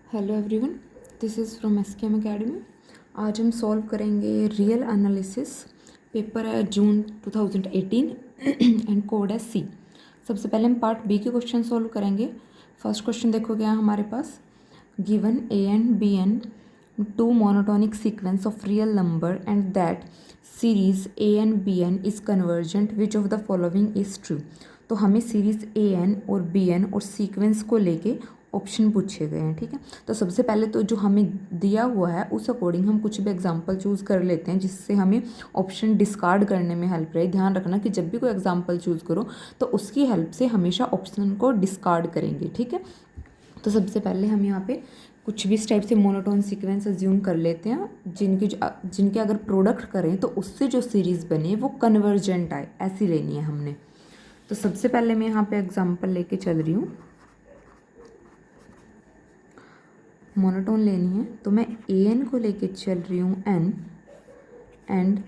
Hello everyone, this is from SKM academy. आज हम solve करेंगे रियल एनालिसिस। पेपर है जून 2018 एंड कोड है सी। सबसे पहले हम पार्ट बी के क्वेश्चन सॉल्व करेंगे। फर्स्ट क्वेश्चन देखो क्या है हमारे पास। Given a and b n two monotonic sequence of real number and that series a and b n is convergent, which of the following is true. तो हमें series a n और b n और sequence को लेके option पूछे गए हैं। ठीक है, तो सबसे पहले तो जो हमें दिया हुआ है उस अकॉर्डिंग हम कुछ भी एग्जांपल चूज़ कर लेते हैं, जिससे हमें ऑप्शन डिस्कार्ड करने में हेल्प रहे। ध्यान रखना कि जब भी कोई एग्जांपल चूज़ करो तो उसकी हेल्प से हमेशा ऑप्शन को डिस्कार्ड करेंगे। ठीक है, तो सबसे पहले हम यहाँ पे कुछ भी इस टाइप से मोनोटोन सीक्वेंस अज्यूम कर लेते हैं, जिनके अगर प्रोडक्ट करें तो उससे जो सीरीज़ बने वो कन्वर्जेंट आए, ऐसी लेनी है हमने। तो सबसे पहले मैं यहाँ पे एग्जांपल लेके चल रही हूँ। मोनोटोन लेनी है तो मैं ए एन को लेके चल रही हूँ एन एंड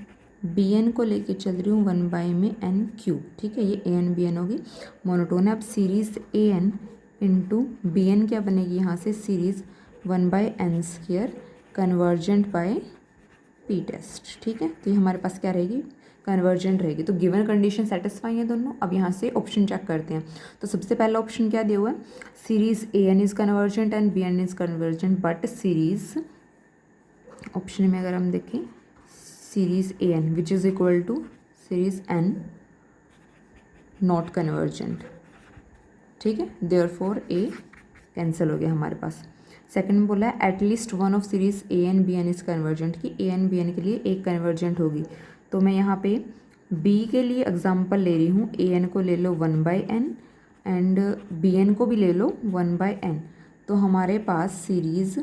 बी एन को लेके चल रही हूँ 1 में एन क्यूब। ठीक है, ये ए एन बी एन होगी, मोनोटोन है। अब series a n into b n क्या बनेगी यहाँ से, series 1/n² convergent by p test. ठीक है, तो ये हमारे पास क्या रहेगी, कन्वर्जेंट रहेगी। तो गिवन कंडीशन सेटिस्फाई है दोनों। अब यहाँ से ऑप्शन चेक करते हैं। तो सबसे पहला ऑप्शन क्या दिया हुआ है, series a n is convergent and b n is convergent, but series, option में अगर हम देखें series a n which is equal to series n not convergent. ठीक है, देयरफॉर ए कैंसिल हो गया हमारे पास। सेकंड में बोला है at least one of series a n b n is convergent, कि ए एन बी एन के लिए एक कन्वर्जेंट होगी। तो मैं यहाँ पे बी के लिए एग्जांपल ले रही हूँ, ए एन को ले लो 1/n एंड बी एन को भी ले लो 1/n। तो हमारे पास series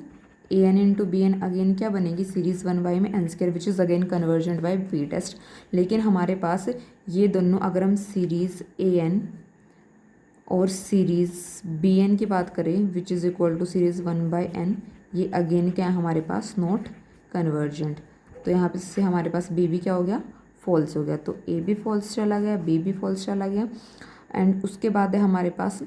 a n into b n again क्या बनेगी, series 1/n² which is again convergent by p test. लेकिन हमारे पास ये दोनों, अगर हम सीरीज़ ए एन और सीरीज़ बी एन की बात करें which is equal to series 1/n, ये अगेन क्या है हमारे पास, नॉट कन्वर्जेंट। तो यहाँ पे से हमारे पास बी भी क्या हो गया, फॉल्स हो गया। तो ए भी फॉल्स चला गया, बी भी फॉल्स चला गया। एंड उसके बाद है हमारे पास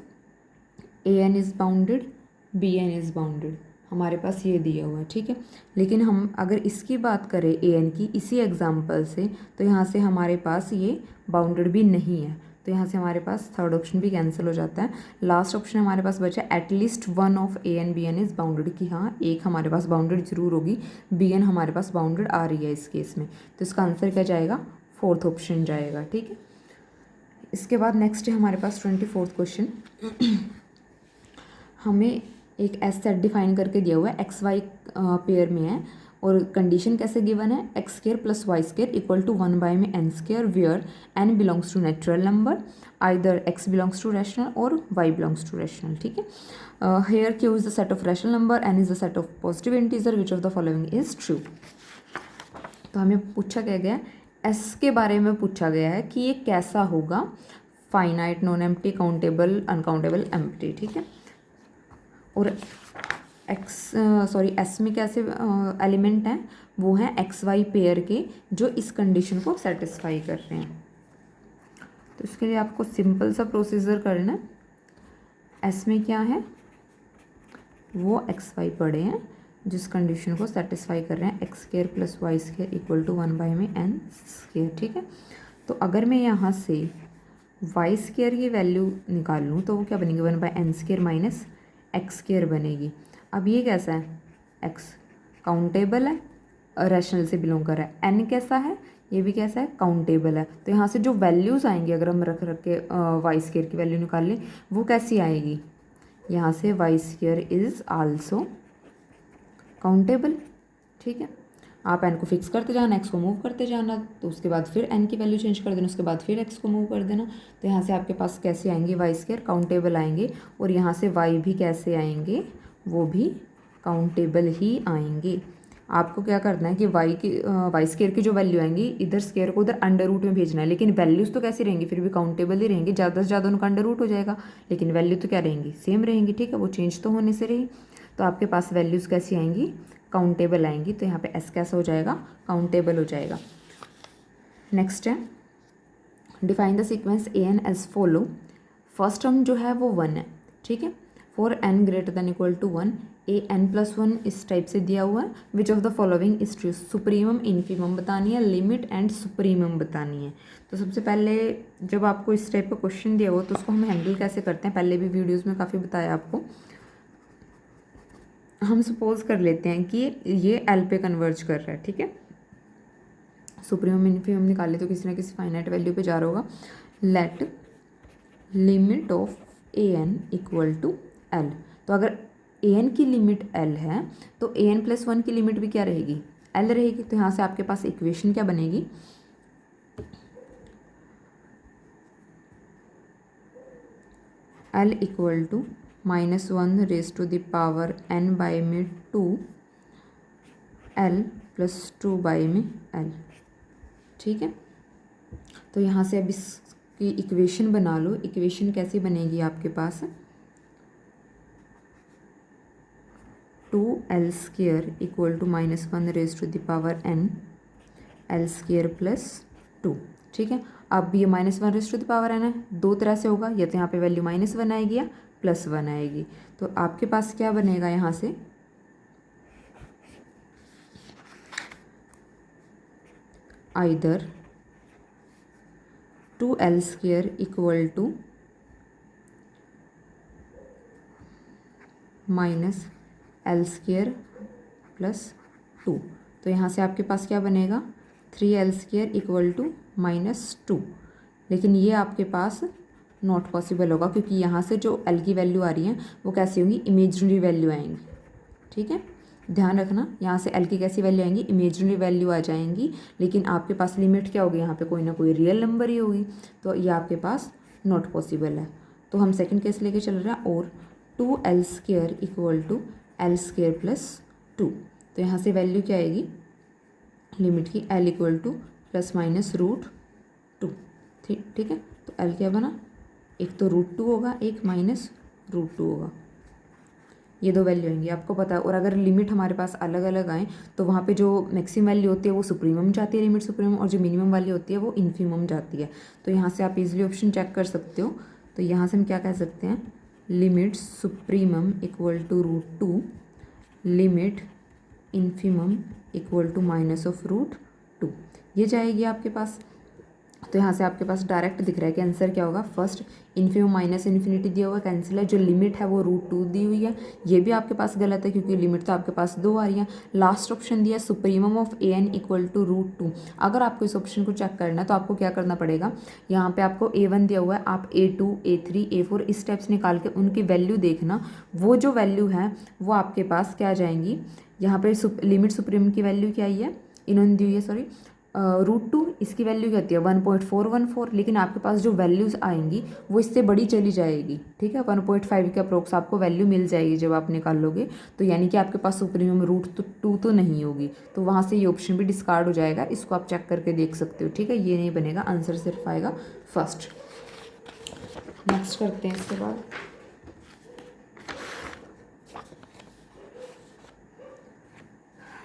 a n is bounded, b n is bounded, हमारे पास ये दिया हुआ है। ठीक है, लेकिन हम अगर इसकी बात करें ए एन की इसी एग्जांपल से, तो यहाँ से हमारे पास ये बाउंडेड भी नहीं है। तो यहाँ से हमारे पास थर्ड ऑप्शन भी कैंसिल हो जाता है। लास्ट ऑप्शन हमारे पास बचा at least one of a n b n is bounded, कि हाँ एक हमारे पास बाउंडेड जरूर होगी, बी एन हमारे पास बाउंडेड आ रही है इस केस में। तो इसका आंसर क्या जाएगा, फोर्थ ऑप्शन जाएगा। ठीक है, इसके बाद नेक्स्ट है हमारे पास 24th क्वेश्चन। हमें एक एस सेट डिफाइन करके दिया हुआ है, एक्स वाई पेयर में है, और कंडीशन कैसे गिवन है, x² + y² equal to 1/n², where n belongs to natural number, either x belongs to rational और y बिलोंग्स टू रैशनल। ठीक है, here q is the set of rational number, n is the set of positive integer, which of the following is true. तो हमें पूछा क्या गया, S के बारे में पूछा गया है कि ये कैसा होगा, finite, non empty, countable, uncountable, empty. ठीक है, और एस में कैसे एलिमेंट हैं, वो हैं एक्स वाई पेयर के, जो इस कंडीशन को सेटिस्फाई कर रहे हैं। तो इसके लिए आपको सिंपल सा प्रोसीजर करना है। एस में क्या है, वो एक्स वाई पड़े हैं जिस कंडीशन को सेटिस्फाई कर रहे हैं, x² + y² equal to 1/n²। ठीक है, तो अगर मैं यहाँ से y² की वैल्यू निकाल लूँ तो वो क्या बनेगी, 1/n² - x² बनेगी। अब ये कैसा है, x काउंटेबल है, रैशनल से बिलोंग कर रहा है, n कैसा है, ये भी कैसा है, काउंटेबल है। तो यहाँ से जो वैल्यूज़ आएंगी, अगर हम रख के y² की वैल्यू निकाल लें, वो कैसी आएगी, यहाँ से y² इज़ आल्सो काउंटेबल। ठीक है, आप n को फिक्स करते जाना, x को मूव करते जाना, तो उसके बाद फिर n की वैल्यू चेंज कर देना, उसके बाद फिर x को मूव कर देना। तो यहाँ से आपके पास कैसे आएंगे, y² काउंटेबल आएंगे, और यहाँ से y भी कैसे आएंगे, वो भी काउंटेबल ही आएंगे। आपको क्या करना है कि y² की जो वैल्यू आएंगी, इधर स्क्वायर को उधर अंडर रूट में भेजना है, लेकिन वैल्यूज़ तो कैसी रहेंगी, फिर भी काउंटेबल ही रहेंगी। ज़्यादा से ज़्यादा उनका अंडर रूट हो जाएगा, लेकिन वैल्यू तो क्या रहेंगी, सेम रहेंगी। ठीक है, वो चेंज तो होने से रही। तो आपके पास वैल्यूज़ कैसी आएंगी, काउंटेबल आएंगी। तो यहाँ पे एस कैसा हो जाएगा, काउंटेबल हो जाएगा। नेक्स्ट है define the sequence a n as follow. First term जो है वो 1 है। ठीक है, for n greater than equal to 1 a n+1 इस टाइप से दिया हुआ है। Which of the following is true, supremum infimum बतानी है, लिमिट एंड सुप्रीमम बतानी है। तो सबसे पहले जब आपको इस टाइप का क्वेश्चन दिया हो तो उसको हम हैंडल कैसे करते हैं, पहले भी वीडियोज़ में काफ़ी बताया आपको। हम सपोज कर लेते हैं कि ये एल पे कन्वर्ज कर रहा है, ठीक है। सुप्रीमम इन्फीमम निकाले तो किसी ना किसी फाइनाइट वैल्यू पे जा रहा होगा। Let limit of a n equal to L, तो अगर ए एन की लिमिट एल है तो ए एन प्लस वन की लिमिट भी क्या रहेगी, एल रहेगी। तो यहाँ से आपके पास इक्वेशन क्या बनेगी, L equal to -1 raise to the power n by में 2 एल प्लस 2 बाई में एल, ठीक है। तो यहाँ से अब इसकी इक्वेशन बना लो। इक्वेशन कैसी बनेगी आपके पास, 2l² equal to -1 raise to the power n l² plus 2, ठीक है। अब ये -1 raise to the power n है, दो तरह से होगा, या तो यहाँ पे वैल्यू -1 आएगी या +1 आएगी। तो आपके पास क्या बनेगा यहाँ से, either 2l² equal to -l² plus 2। तो यहाँ से आपके पास क्या बनेगा, 3l² इक्वल टू -2। लेकिन ये आपके पास नॉट पॉसिबल होगा, क्योंकि यहाँ से जो l की वैल्यू आ रही है वो कैसी होंगी, इमेजिनरी वैल्यू आएंगी, ठीक है। ध्यान रखना, यहाँ से l की कैसी वैल्यू आएंगी, इमेजिनरी वैल्यू आ जाएंगी। लेकिन आपके पास लिमिट क्या होगी, यहाँ पे कोई ना कोई रियल नंबर ही होगी, तो ये आपके पास नॉट पॉसिबल है। तो हम सेकंड केस लेके चल रहे हैं, और 2l² equal to l² plus 2। तो यहाँ से वैल्यू क्या आएगी लिमिट की, l इक्वल टू ±√2, ठीक है। तो l क्या बना, एक तो √2 होगा, एक -√2 होगा, ये दो वैल्यू आएंगी, आपको पता है। और अगर लिमिट हमारे पास अलग अलग आए तो वहाँ पे जो मैक्सिमम वैल्यू होती है वो सुप्रीमम जाती है, लिमिट सुप्रीमम, और जो मिनिमम वाली होती है वो इन्फीमम जाती है। तो यहाँ से आप इजीली ऑप्शन चेक कर सकते हो। तो यहाँ से हम क्या कह सकते हैं, limit supremum equal to √2, limit infimum equal to -√2, ये जाएगी आपके पास। तो यहाँ से आपके पास डायरेक्ट दिख रहा है कि आंसर क्या होगा, फर्स्ट इन्फीमम माइनस इन्फिनिटी दिया हुआ कैंसिल है, जो लिमिट है वो √2 दी हुई है, ये भी आपके पास गलत है क्योंकि लिमिट तो आपके पास 2 आ रही है। लास्ट ऑप्शन दिया supremum of a n equal to √2। अगर आपको इस ऑप्शन को चेक करना है तो आपको क्या करना पड़ेगा, यहाँ पे आपको A1 दिया हुआ है, आप A2 A3 A4 इस टाइप से निकाल के उनकी वैल्यू देखना, वो जो वैल्यू है वो आपके पास क्या आ जाएंगी। यहाँ पे लिमिट सुप्रीमम की वैल्यू क्या आई है, इन्होंने दी हुई है, सॉरी √2, इसकी वैल्यू क्या होती है 1.414, लेकिन आपके पास जो वैल्यूज़ आएंगी वो इससे बड़ी चली जाएगी, ठीक है। 1.5 के अप्रोक्स आपको वैल्यू मिल जाएगी जब आप निकालोगे। तो यानी कि आपके पास सुप्रीमम √2 तो नहीं होगी, तो वहाँ से ये ऑप्शन भी डिस्कार्ड हो जाएगा। इसको आप चेक करके देख सकते हो, ठीक है। ये नहीं बनेगा, आंसर सिर्फ आएगा फर्स्ट। नेक्स्ट करते हैं इसके बाद,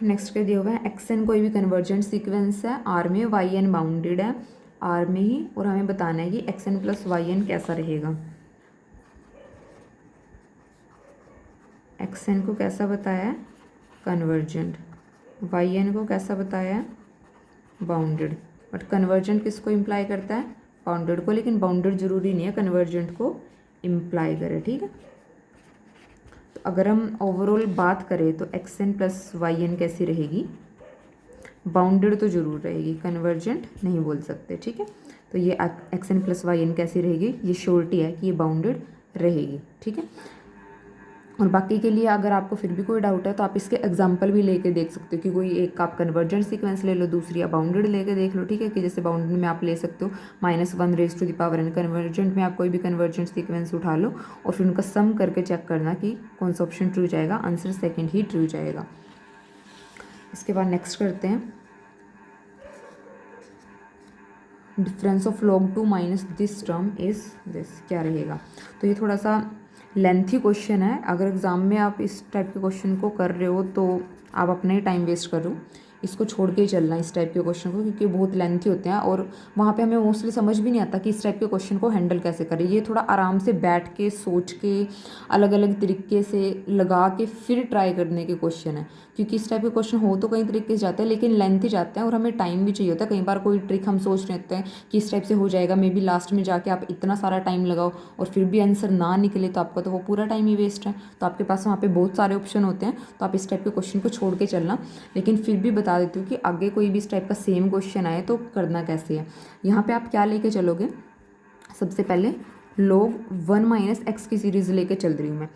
नेक्स्ट क्या दिया हुआ है, एक्स एन कोई भी कन्वर्जेंट सीक्वेंस है, आर में वाई एन बाउंडेड है, आर में ही, और हमें बताना है कि x n plus y n कैसा रहेगा। एक्स एन को कैसा बताया है, कन्वर्जेंट, वाई एन को कैसा बताया है, बाउंडेड। बट कन्वर्जेंट किसको इम्प्लाई करता है, बाउंडेड को, लेकिन बाउंडेड जरूरी नहीं है कन्वर्जेंट को इम्प्लाई करे, ठीक है। अगर हम ओवरऑल बात करें तो x n plus y n कैसी रहेगी, बाउंडेड तो जरूर रहेगी, कन्वर्जेंट नहीं बोल सकते, ठीक है। तो ये x n plus y n कैसी रहेगी, ये श्योरिटी है कि ये बाउंडेड रहेगी, ठीक है। और बाकी के लिए अगर आपको फिर भी कोई डाउट है तो आप इसके एग्जांपल भी लेके देख सकते हो कि कोई एक आप कन्वर्जेंट सीक्वेंस ले लो, दूसरी आप बाउंडेड लेके देख लो, ठीक है। कि जैसे बाउंडेड में आप ले सकते हो -1 raise to the power n, convergent में आप कोई भी कन्वर्जेंट सीक्वेंस उठा लो और फिर उनका सम करके चेक करना कि कौन सा ऑप्शन ट्रू जाएगा, आंसर सेकेंड ही ट्रू जाएगा। इसके बाद नेक्स्ट करते हैं, difference of log2 minus this term is this, क्या रहेगा। तो ये थोड़ा सा लेंथी क्वेश्चन है, अगर एग्ज़ाम में आप इस टाइप के क्वेश्चन को कर रहे हो तो आप अपना ही टाइम वेस्ट कर रहे हो। इसको छोड़ के ही चलना इस टाइप के क्वेश्चन को, क्योंकि बहुत लेंथी होते हैं और वहाँ पे हमें मोस्टली समझ भी नहीं आता कि इस टाइप के क्वेश्चन को हैंडल कैसे करें। ये थोड़ा आराम से बैठ के सोच के अलग अलग तरीके से लगा के फिर ट्राई करने के क्वेश्चन है, क्योंकि इस टाइप के क्वेश्चन हो तो कई तरीके से जाते हैं लेकिन लेंथी जाते हैं और हमें टाइम भी चाहिए होता है। कई बार कोई ट्रिक हम सोच रहे होते हैं कि इस टाइप से हो जाएगा, मे बी लास्ट में जाके आप इतना सारा टाइम लगाओ और फिर भी आंसर ना निकले तो आपका तो वो पूरा टाइम ही वेस्ट है। तो आपके पास वहाँ पे बहुत सारे ऑप्शन होते हैं, तो आप इस टाइप के क्वेश्चन को छोड़ के चलना। लेकिन फिर भी बता देती हूँ कि आगे कोई भी इस टाइप का सेम क्वेश्चन आए तो करना कैसे है। यहाँ पे आप क्या लेके चलोगे, सबसे पहले log 1 - x की सीरीज़ लेके चल रही हूँ मैं।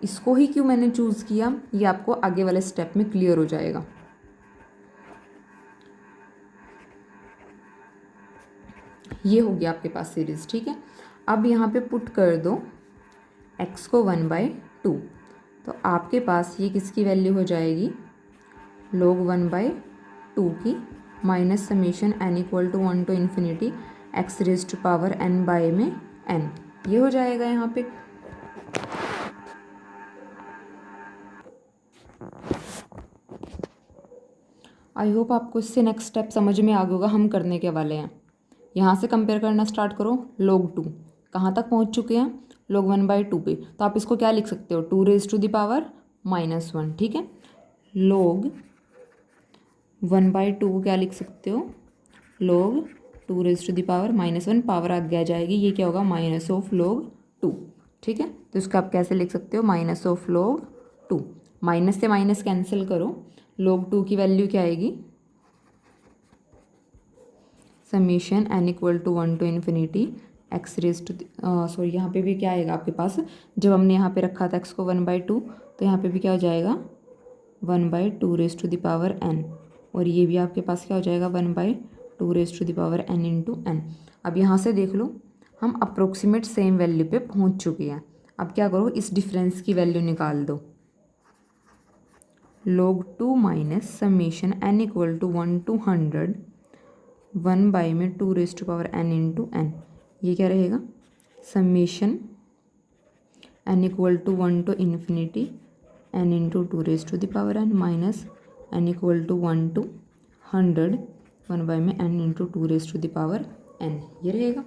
इसको ही क्यों मैंने चूज़ किया ये आपको आगे वाले स्टेप में क्लियर हो जाएगा। ये हो गया आपके पास सीरीज़, ठीक है। अब यहाँ पे पुट कर दो x को 1/2, तो आपके पास ये किसकी वैल्यू हो जाएगी, log 1/2 की minus summation n = 1 to ∞ x⁻n में n, ये हो जाएगा यहाँ पे। आई होप आपको इससे नेक्स्ट स्टेप समझ में आ गया होगा हम करने के वाले हैं। यहाँ से कंपेयर करना स्टार्ट करो, log 2 कहाँ तक पहुँच चुके हैं, log 1/2 पे। तो आप इसको क्या लिख सकते हो, 2⁻⁻1, ठीक है। log 1/2 क्या लिख सकते हो, log 2⁻⁻1, पावर आगे आ जाएगी, ये क्या होगा -log 2, ठीक है। तो इसको आप कैसे लिख सकते हो, -log 2, माइनस से माइनस कैंसिल करो, log 2 की वैल्यू क्या आएगी, समीशन n = 1 to ∞ सॉरी यहाँ पे भी क्या आएगा आपके पास, जब हमने यहाँ पे रखा था x को 1/2 तो यहाँ पे भी क्या हो जाएगा 1/2n, और ये भी आपके पास क्या हो जाएगा 1/2n × n। अब यहाँ से देख लो हम अप्रोक्सीमेट सेम वैल्यू पे पहुँच चुके हैं। अब क्या करो, इस डिफरेंस की वैल्यू निकाल दो, log 2 - summation n = 1 to 100 1/2n × n, ये क्या रहेगा, summation n = 1 to ∞ n × 2n minus n = 1 to 100 1/n × 2n, ये रहेगा।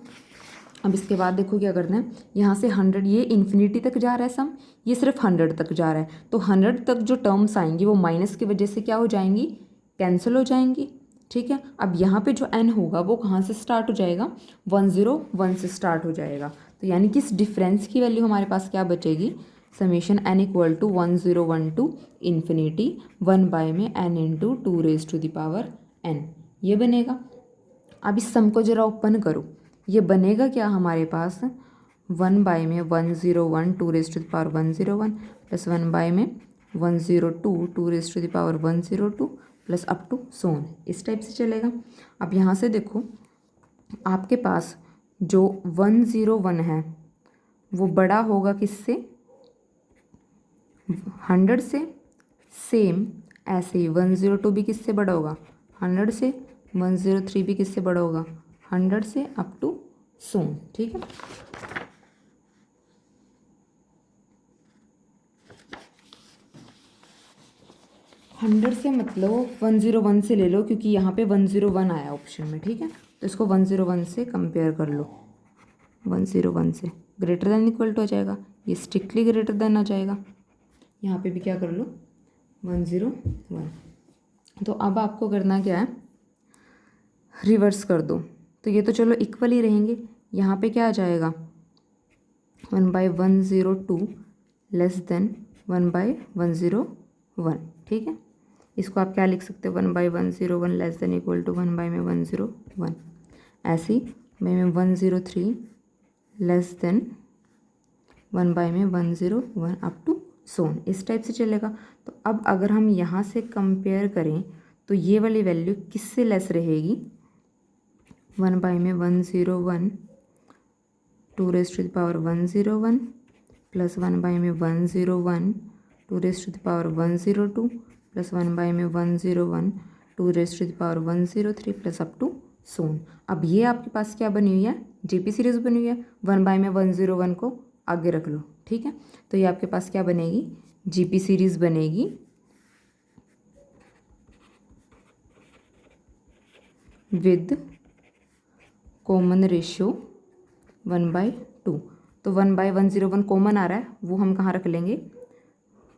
अब इसके बाद देखो क्या करना है, यहाँ से 100, ये इन्फिनिटी तक जा रहा है सम, ये सिर्फ 100 तक जा रहा है, तो 100 तक जो टर्म्स आएंगी वो माइनस की वजह से क्या हो जाएंगी, कैंसिल हो जाएंगी, ठीक है। अब यहाँ पे जो n होगा वो कहाँ से स्टार्ट हो जाएगा, 101 से स्टार्ट हो जाएगा। तो यानी कि इस डिफरेंस की वैल्यू हमारे पास क्या बचेगी, summation n = 101 to ∞ 1/n × 2n, ये बनेगा। अब इस सम को जरा ओपन करो, ये बनेगा क्या हमारे पास, 1/101 2⁻101 प्लस 1/102 2⁻102 प्लस अप टू सोन, इस टाइप से चलेगा। अब यहाँ से देखो आपके पास जो 101 है वो बड़ा होगा किससे, 100 से, सेम ऐसे ही 102 भी किससे बड़ा होगा, 100 से, 103 भी किससे बड़ा होगा, 100 से अप टू सोन, ठीक है। हंड्रेड से मतलब 101 से ले लो, क्योंकि यहाँ पे 101 आया ऑप्शन में, ठीक है। तो इसको 101 से कंपेयर कर लो, 101 से ग्रेटर देन इक्वल टू हो जाएगा, ये स्ट्रिक्टली ग्रेटर देन आ जाएगा। यहाँ पे भी क्या कर लो 101। तो अब आपको करना क्या है, रिवर्स कर दो, तो ये तो चलो इक्वल ही रहेंगे। यहाँ पे क्या आ जाएगा 1/102 लेस देन 1/101, ठीक है। इसको आप क्या लिख सकते हो, 1/101 लेस देन इक्वल टू 1/101, ऐसे ही 1/103 लेस देन 1/101 अप टू सोन, इस टाइप से चलेगा। तो अब अगर हम यहाँ से कंपेयर करें तो ये वाली वैल्यू किससे लेस रहेगी, 1/101 2⁻101 plus 1/101 2⁻102 plus 1/101 2⁻103 plus up to so on. अब ये आपके पास क्या बनी हुई है, जीपी सीरीज़ बनी हुई है, 1/101 को आगे रख लो, ठीक है। तो ये आपके पास क्या बनेगी, जीपी सीरीज़ बनेगी विद कॉमन रेशियो 1/2। तो 1/101 कॉमन आ रहा है, वो हम कहाँ रख लेंगे,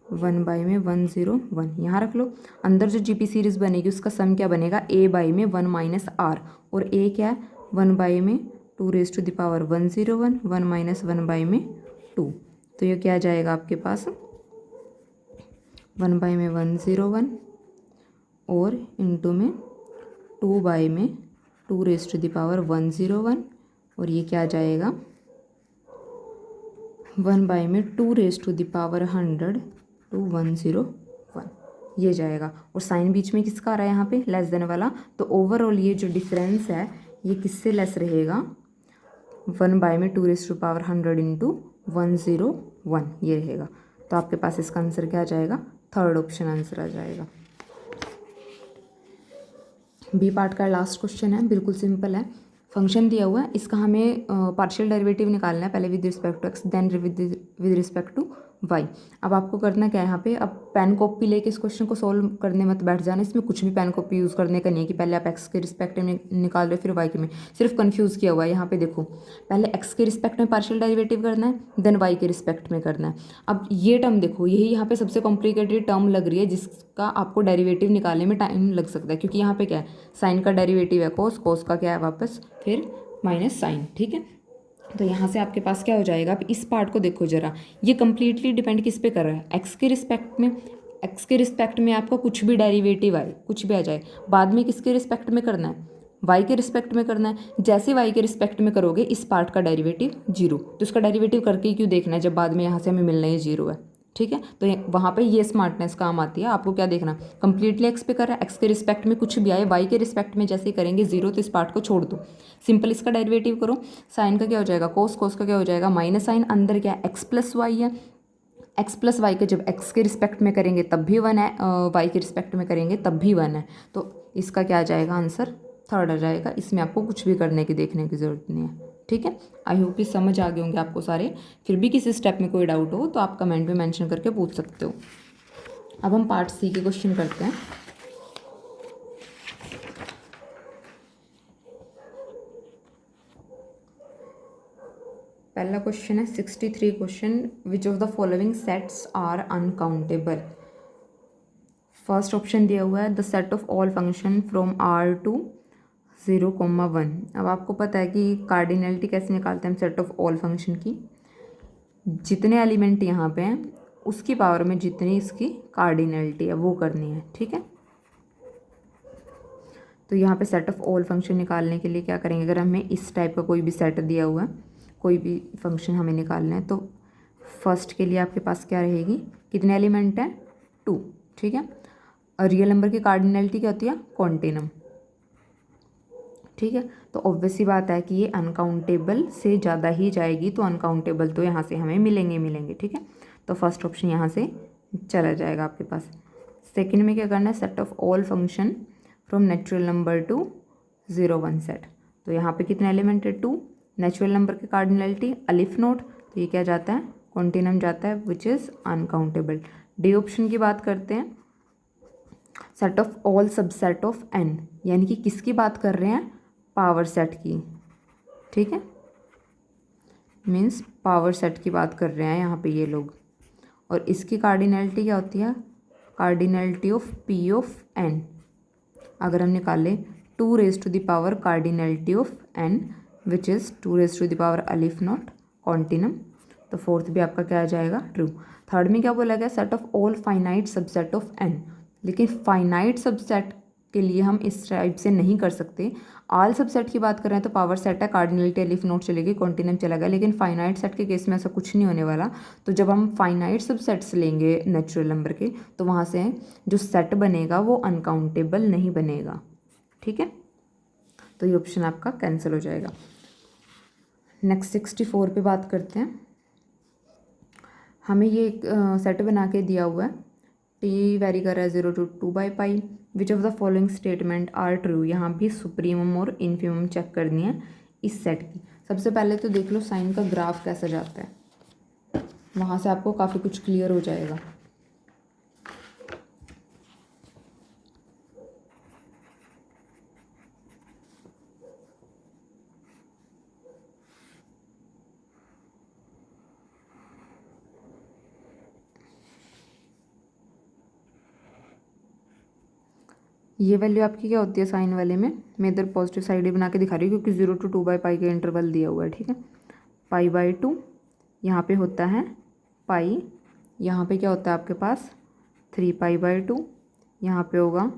1 में 101 यहाँ रख लो। अंदर जो जीपी सीरीज़ बनेगी उसका सम क्या बनेगा, a/में 1 - r, और a क्या है, 1/में 2⁻101 1 - 1/में 2। तो ये क्या आ जाएगा आपके पास, 1/में 101 और इंटू में 2/में 2⁻101, और ये क्या आ जाएगा, 1/में 2⁻100 to 101, ये जाएगा। और साइन बीच में किसका आ रहा है यहाँ पे, लेस देन वाला। तो ओवरऑल ये जो डिफरेंस है ये किससे लेस रहेगा, 1/में 2⁻100 इंटू 101 ये रहेगा। तो आपके पास इसका आंसर क्या आ जाएगा, थर्ड ऑप्शन आंसर आ जाएगा। बी पार्ट का लास्ट क्वेश्चन है, बिल्कुल सिंपल है। फंक्शन दिया हुआ है, इसका हमें पार्शियल डेरिवेटिव निकालना है, पहले with respect to x then with respect to y. अब आपको करना क्या है यहाँ पे, अब पेन कॉपी लेके इस क्वेश्चन को सॉल्व करने मत बैठ जाना, इसमें कुछ भी पेन कॉपी यूज़ करने का नहीं है कि पहले आप एक्स के रिस्पेक्ट में निकाल रहे हो फिर वाई के में, सिर्फ कन्फ्यूज़ किया हुआ है यहाँ पे। देखो पहले एक्स के रिस्पेक्ट में पार्शियल डेरिवेटिव करना है, देन वाई के रिस्पेक्ट में करना है। अब ये टर्म देखो, यही यहाँ पे सबसे कॉम्प्लिकेटेड टर्म लग रही है जिसका आपको डेरिवेटिव निकालने में टाइम लग सकता है, क्योंकि यहाँ पे क्या है, साइन का डेरिवेटिव है कोस, कोस का क्या है वापस फिर माइनस साइन, ठीक है। तो यहाँ से आपके पास क्या हो जाएगा, अब इस पार्ट को देखो जरा, ये कंप्लीटली डिपेंड किस पे कर रहा है, एक्स के रिस्पेक्ट में। एक्स के रिस्पेक्ट में आपका कुछ भी डेरिवेटिव आए, कुछ भी आ जाए, बाद में किसके रिस्पेक्ट में करना है, वाई के रिस्पेक्ट में करना है। जैसे वाई के रिस्पेक्ट में करोगे इस पार्ट का डेरिवेटिव जीरो, तो इसका डेरिवेटिव करके ही क्यों देखना है जब बाद में यहाँ से हमें मिलना ही जीरो है, ठीक है। तो वहाँ पे ये स्मार्टनेस काम आती है। आपको क्या देखना, कंप्लीटली एक्स पे कर रहा है, एक्स के रिस्पेक्ट में कुछ भी आए, वाई के रिस्पेक्ट में जैसे करेंगे जीरो, तो इस पार्ट को छोड़ दो, सिंपल इसका डेरिवेटिव करो। साइन का क्या हो जाएगा कोस, कोस का क्या हो जाएगा माइनस साइन, अंदर क्या है एक्स प्लस वाई है, एक्स प्लस वाई के जब एक्स के रिस्पेक्ट में करेंगे तब भी 1 है, वाई के रिस्पेक्ट में करेंगे तब भी 1 है। तो इसका क्या आ जाएगा आंसर, थर्ड आ जाएगा। इसमें आपको कुछ भी करने की देखने की ज़रूरत नहीं है, ठीक है। आई होप कि समझ आ गए होंगे आपको सारे। फिर भी किसी स्टेप में कोई डाउट हो तो आप कमेंट में मेंशन करके पूछ सकते हो। अब हम पार्ट सी के क्वेश्चन करते हैं। पहला क्वेश्चन है 63 question, which of the following sets are uncountable. First option दिया हुआ है the set of all function from R to 0,1। अब आपको पता है कि कार्डिनलिटी कैसे निकालते हैं हम सेट ऑफ ऑल फंक्शन की, जितने एलिमेंट यहाँ पे हैं उसकी पावर में जितनी इसकी कार्डिनलिटी है वो करनी है, ठीक है। तो यहाँ पे सेट ऑफ ऑल फंक्शन निकालने के लिए क्या करेंगे, अगर हमें इस टाइप का कोई भी सेट दिया हुआ है, कोई भी फंक्शन हमें निकालना है, तो फर्स्ट के लिए आपके पास क्या रहेगी, कितने एलिमेंट हैं 2, ठीक है। और रियल नंबर की कार्डिनलिटी क्या होती है, कॉन्टिनम, ठीक है। तो ऑब्वियस सी बात है कि ये अनकाउंटेबल से ज़्यादा ही जाएगी, तो अनकाउंटेबल तो यहाँ से हमें मिलेंगे, ठीक है। तो फर्स्ट ऑप्शन यहाँ से चला जाएगा आपके पास। सेकंड में क्या करना है, set of all function from natural number two 0,1 set. तो यहाँ पे कितने एलिमेंट है 2, नेचुरल नंबर की कार्डिनलिटी अलिफ नोट, तो ये क्या जाता है कॉन्टिनम जाता है, which is uncountable. D option की बात करते हैं, set of all subset of n, यानी कि किसकी बात कर रहे हैं, पावर सेट की, ठीक है, मीन्स पावर सेट की बात कर रहे हैं यहाँ पे ये लोग। और इसकी कार्डिनलिटी क्या होती है, cardinality of p of n। अगर हम निकालें 2⁻⁴ cardinality of n which is 2⁻⁴ अलिफ नॉट कॉन्टिनम, तो फोर्थ भी आपका क्या आ जाएगा ट्रू। थर्ड में क्या बोला गया, set of all finite subset of n, लेकिन फाइनाइट सबसेट के लिए हम इस टाइप से नहीं कर सकते। ऑल सबसेट की बात कर रहे हैं तो पावर सेट है, कार्डिनलिटी अलिफ नोट चलेगी, कॉन्टिनम चला गया, लेकिन फाइनाइट सेट के केस में ऐसा कुछ नहीं होने वाला। तो जब हम फाइनाइट सबसेट्स लेंगे नेचुरल नंबर के, तो वहाँ से जो सेट बनेगा वो अनकाउंटेबल नहीं बनेगा, ठीक है। तो ये ऑप्शन आपका कैंसिल हो जाएगा। नेक्स्ट 64 पे बात करते हैं। हमें ये एक सेट बना के दिया हुआ है, टी वेरी कर रहा है 0 to 2/π, which of the following statement are true. यहाँ भी सुप्रीमम और इन्फीमम चेक करनी है इस सेट की। सबसे पहले तो देख लो साइन का ग्राफ कैसा जाता है, वहाँ से आपको काफ़ी कुछ क्लियर हो जाएगा। ये वैल्यू आपकी क्या होती है साइन वाले में, मैं इधर पॉजिटिव साइड ही बना के दिखा रही हूँ क्योंकि 0 to 2/π का इंटरवल दिया हुआ है, ठीक है। π/2 यहाँ पे होता है पाई, यहाँ पे क्या होता है आपके पास 3π/2, यहाँ पे होगा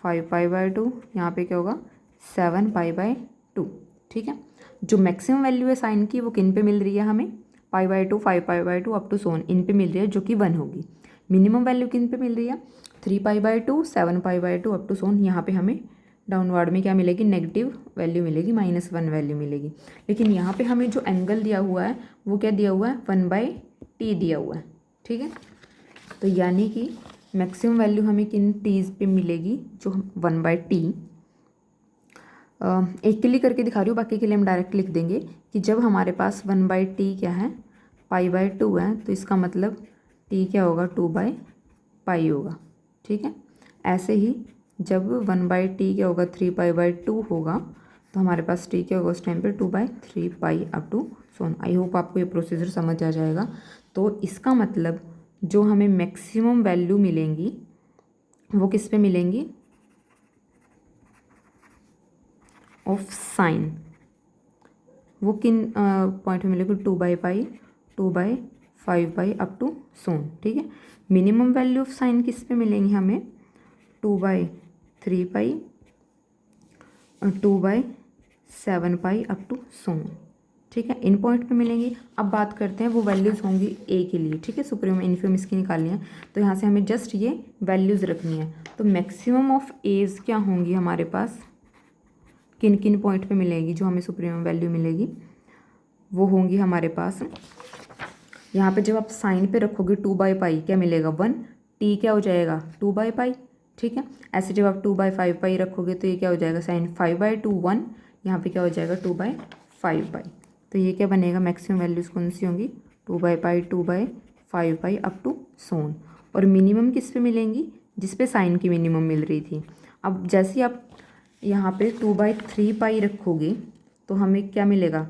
5π/2, यहाँ पे क्या होगा 7π/2, ठीक है। जो मैक्सिमम वैल्यू है साइन की वो किन पे मिल रही है हमें, π/2, 5π/2 अप टू सोन, इन पे मिल रही है जो कि 1 होगी। मिनिमम वैल्यू किन पे मिल रही है, 3π/2, 7π/2 अप टू सोन। यहाँ पे हमें डाउनवर्ड में क्या मिलेगी, नेगेटिव वैल्यू मिलेगी, -1 वैल्यू मिलेगी। लेकिन यहाँ पे हमें जो एंगल दिया हुआ है वो क्या दिया हुआ है, 1/t दिया हुआ है, ठीक है। तो यानी कि मैक्सिमम वैल्यू हमें किन टीज़ पे मिलेगी, जो 1/t। एक के लिए करके दिखा रही हूँ, बाकी के लिए हम डायरेक्ट लिख देंगे कि जब हमारे पास 1/t क्या है, π/2 है, तो इसका मतलब t क्या होगा, 2/π होगा, ठीक है। ऐसे ही जब 1/t क्या होगा, 3π/2 होगा, तो हमारे पास t क्या होगा उस टाइम पे 2/3π up to so on. I hope आपको ये प्रोसीजर समझ आ जाएगा। तो इसका मतलब जो हमें मैक्सिमम वैल्यू मिलेंगी वो किस पे मिलेंगी, ऑफ साइन, वो किन पॉइंट में मिलेगी, 2/π, 2/5π अप टू सोन, ठीक है। मिनिमम वैल्यू ऑफ साइन किस पे मिलेंगी हमें, 2/3π और 2/7π अप टू सोन, ठीक है। इन पॉइंट पे मिलेंगी। अब बात करते हैं वो वैल्यूज़ होंगी ए के लिए, ठीक है। सुप्रीम इन्फीमम इसकी निकालनी है, तो यहाँ से हमें जस्ट ये वैल्यूज़ रखनी है। तो मैक्सिमम ऑफ एज क्या होंगी हमारे पास, किन किन पॉइंट पे मिलेगी जो हमें सुप्रीम वैल्यू मिलेगी, वो होंगी हमारे पास यहाँ पे जब आप साइन पे रखोगे 2/π क्या मिलेगा 1, t क्या हो जाएगा 2/π, ठीक है। ऐसे जब आप 2/5π रखोगे तो ये क्या हो जाएगा साइन 5/2 1, यहाँ पे क्या हो जाएगा 2/5π। तो ये क्या बनेगा, मैक्सिमम वैल्यूज़ कौन सी होंगी, 2/π, 2/5π अप टू सोन। और मिनिमम किस पे मिलेंगी, जिस पे साइन की मिनिमम मिल रही थी। अब जैसे ही आप यहाँ पे 2/3π रखोगे तो हमें क्या मिलेगा,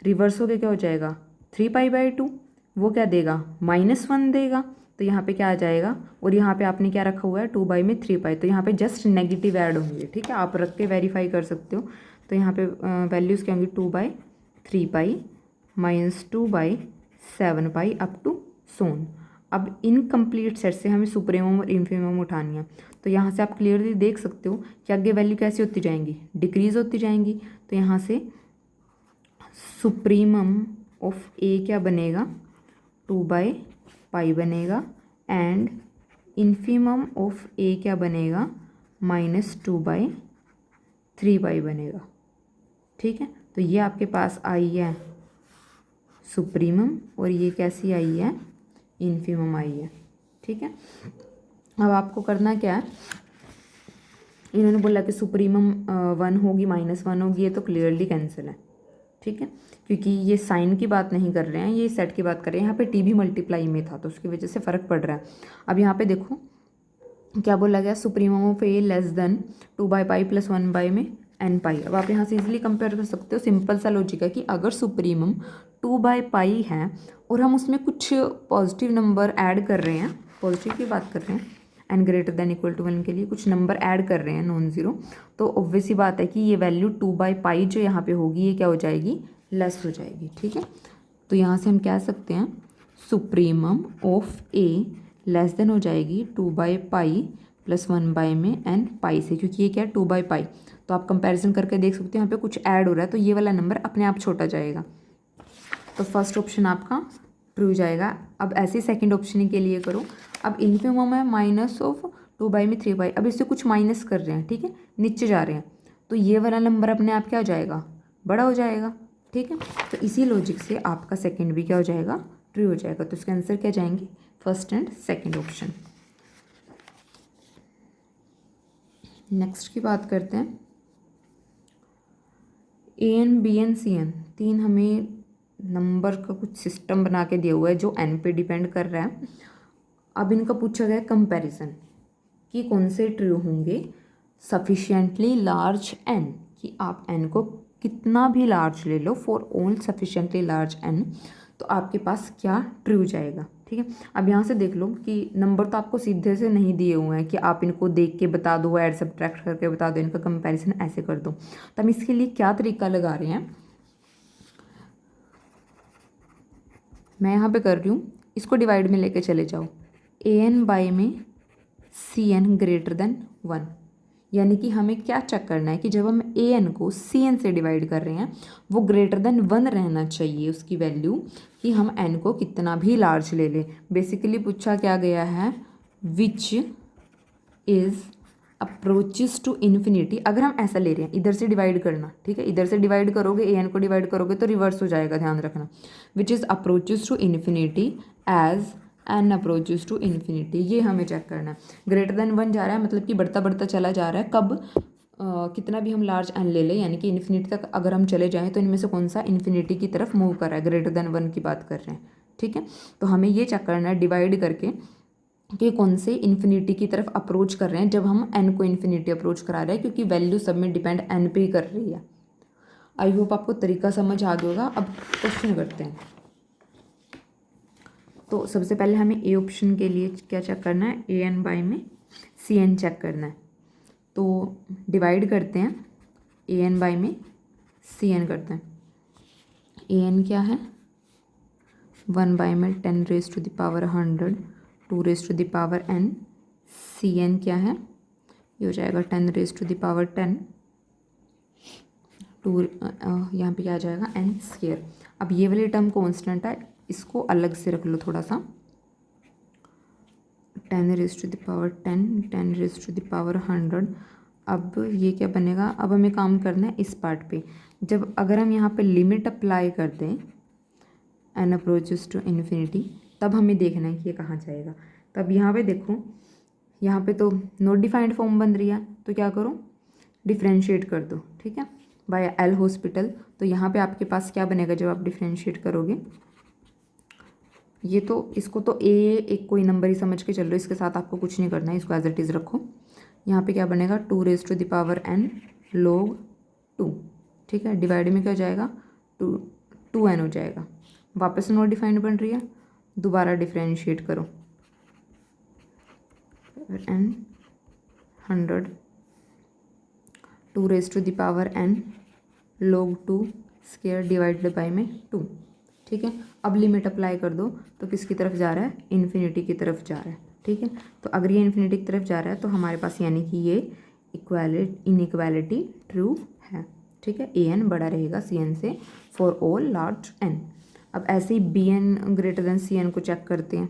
रिवर्स हो के क्या हो जाएगा 3π/2, वो क्या देगा -1 देगा। तो यहाँ पे क्या आ जाएगा, और यहाँ पे आपने क्या रखा हुआ है 2/3 में 3π, तो यहाँ पे जस्ट नेगेटिव ऐड होंगे, ठीक है। आप रख के वेरीफाई कर सकते हो। तो यहाँ पे वैल्यूज़ क्या होंगी 2/3π -2/7π अप टू सोन। अब इनकम्प्लीट सेट से हमें सुप्रीमम और इन्फीमम उठानी है। तो यहाँ से आप क्लियरली देख सकते हो कि आगे वैल्यू कैसी होती जाएंगी, डिक्रीज होती जाएंगी। तो यहाँ से सुप्रीमम ऑफ ए क्या बनेगा 2/π बनेगा, एंड इन्फीमम ऑफ ए क्या बनेगा -2/3π बनेगा, ठीक है। तो ये आपके पास आई है सुप्रीमम, और ये कैसी आई है, इन्फीमम आई है, ठीक है। अब आपको करना क्या है, इन्होंने बोला कि सुप्रीमम 1 होगी -1 होगी, ये तो क्लियरली कैंसिल है, ठीक है, क्योंकि ये साइन की बात नहीं कर रहे हैं, ये सेट की बात कर रहे हैं। यहाँ पे टी भी मल्टीप्लाई में था तो उसकी वजह से फ़र्क पड़ रहा है। अब यहाँ पे देखो क्या बोला गया, supremum of a less than 2/π + 1/, में n π। अब आप यहाँ से इजीली कंपेयर कर सकते हो, सिंपल सा लॉजिक है कि अगर सुप्रीमम 2/π है और हम उसमें कुछ पॉजिटिव नंबर ऐड कर रहे हैं, पॉजिटिव की बात कर रहे हैं, n > 1 के लिए कुछ नंबर ऐड कर रहे हैं नॉन ज़ीरो, तो ऑब्वियस ही बात है कि ये वैल्यू 2/π जो यहाँ पे होगी ये क्या हो जाएगी, लेस हो जाएगी, ठीक है। तो यहाँ से हम कह सकते हैं supremum of a less then हो जाएगी 2/π + 1/, में n π से, क्योंकि ये क्या है 2/π। तो आप कंपैरिजन करके देख सकते हो यहाँ पे कुछ ऐड हो रहा है, तो ये वाला नंबर अपने आप छोटा जाएगा। तो फर्स्ट ऑप्शन आपका ट्रू जाएगा। अब ऐसे सेकंड ऑप्शन के लिए करो। अब इन्फीमम है -2/, में 3/, अब इससे कुछ माइनस कर रहे हैं, ठीक है, नीचे जा रहे हैं, तो ये वाला नंबर अपने आप क्या हो जाएगा, बड़ा हो जाएगा, ठीक है। तो इसी लॉजिक से आपका सेकंड भी क्या हो जाएगा, ट्रू हो जाएगा। तो इसका आंसर क्या जाएंगे, first and second option. Next की बात करते हैं, an bn cn, 3 हमें नंबर का कुछ सिस्टम बना के दिया हुआ है जो n पे डिपेंड कर रहा है। अब इनका पूछा गया कंपैरिजन कि कौन से ट्रू होंगे, सफिशिएंटली लार्ज n, कि आप n को कितना भी लार्ज ले लो, for all sufficiently large n, तो आपके पास क्या ट्रू जाएगा। ठीक है। अब यहाँ से देख लो कि नंबर तो आपको सीधे से नहीं दिए हुए हैं कि आप इनको देख के बता दो, ऐड सब्ट्रैक्ट करके बता दो, इनका कंपैरिजन ऐसे कर दो। तो हम इसके लिए क्या तरीका लगा रहे हैं, मैं यहाँ पे कर रही हूँ, इसको डिवाइड में लेके चले जाओ, an बाई में cn ग्रेटर देन 1। यानी कि हमें क्या चेक करना है कि जब हम an को cn से डिवाइड कर रहे हैं वो ग्रेटर देन 1 रहना चाहिए उसकी वैल्यू, कि हम n को कितना भी लार्ज ले लें। बेसिकली पूछा क्या गया है, which is approaches to infinity. अगर हम ऐसा ले रहे हैं, इधर से डिवाइड करना, ठीक है, इधर से डिवाइड करोगे, an को डिवाइड करोगे तो रिवर्स हो जाएगा, ध्यान रखना। Which is approaches to infinity as n approaches to infinity, ये हमें चेक करना है। ग्रेटर देन 1 जा रहा है मतलब कि बढ़ता बढ़ता चला जा रहा है, कब कितना भी हम लार्ज एन ले लें, यानी कि इन्फिनिटी तक अगर हम चले जाएँ तो इनमें से कौन सा इन्फिनिटी की तरफ मूव कर रहा है, ग्रेटर देन 1 की बात कर रहे हैं, ठीक है। तो हमें ये चेक करना है डिवाइड करके कि कौन से इन्फिनिटी की तरफ अप्रोच कर रहे हैं जब हम एन को इन्फिनिटी अप्रोच करा रहे हैं, क्योंकि वैल्यू सब में डिपेंड एन पे ही कर रही है। आई होप आपको तरीका समझ आ गया होगा। अब क्वेश्चन करते हैं। तो सबसे पहले हमें ए ऑप्शन के लिए क्या चेक करना है, ए एन बाई में सी एन चेक करना है। तो डिवाइड करते हैं, ए एन बाई में सी एन करते हैं। ए एन क्या है, 1 बाई में 10 raise to the power 100, 2 raise to the power n। C n क्या है, ये हो जाएगा 10 रेज टू द पावर 10, 2 यहाँ पे क्या आ जाएगा n स्क्वायर। अब ये वाली टर्म कॉन्स्टेंट है, इसको अलग से रख लो थोड़ा सा, 10 raise to the power 10, 10 raise to the power 100। अब ये क्या बनेगा, अब हमें काम करना है इस पार्ट पे। जब अगर हम यहाँ पे लिमिट अप्लाई कर दें एन अप्रोचेस टू इन्फिनिटी, तब हमें देखना है कि ये कहाँ जाएगा। तब यहाँ पे देखो, यहाँ पे तो नॉट डिफाइंड फॉर्म बन रही है, तो क्या करो, डिफ्रेंशिएट कर दो, ठीक है, बाय एल हॉस्पिटल। तो यहाँ पे आपके पास क्या बनेगा जब आप डिफ्रेंशिएट करोगे, ये तो इसको तो ए एक कोई नंबर ही समझ के चल रहे हो, इसके साथ आपको कुछ नहीं करना है, इसको एज इट इज़ रखो। यहाँ पे क्या बनेगा, 2 raise to the power n log 2, ठीक है। डिवाइड में क्या हो जाएगा, 2n हो जाएगा। वापस नॉट डिफाइंड बन रही है, दोबारा डिफ्रेंशिएट करो, n 100, 2 raise to the power n log 2 square divided by में 2, ठीक है। अब लिमिट अप्लाई कर दो, तो किसकी तरफ जा रहा है, इन्फिनिटी की तरफ जा रहा है, ठीक है। तो अगर ये इन्फिनिटी की तरफ जा रहा है तो हमारे पास यानी कि ये इनइक्वालिटी ट्रू है, ठीक है। ए एन बड़ा रहेगा सी एन से फॉर ऑल लार्ज एन। अब ऐसे ही b n greater than c n को चेक करते हैं।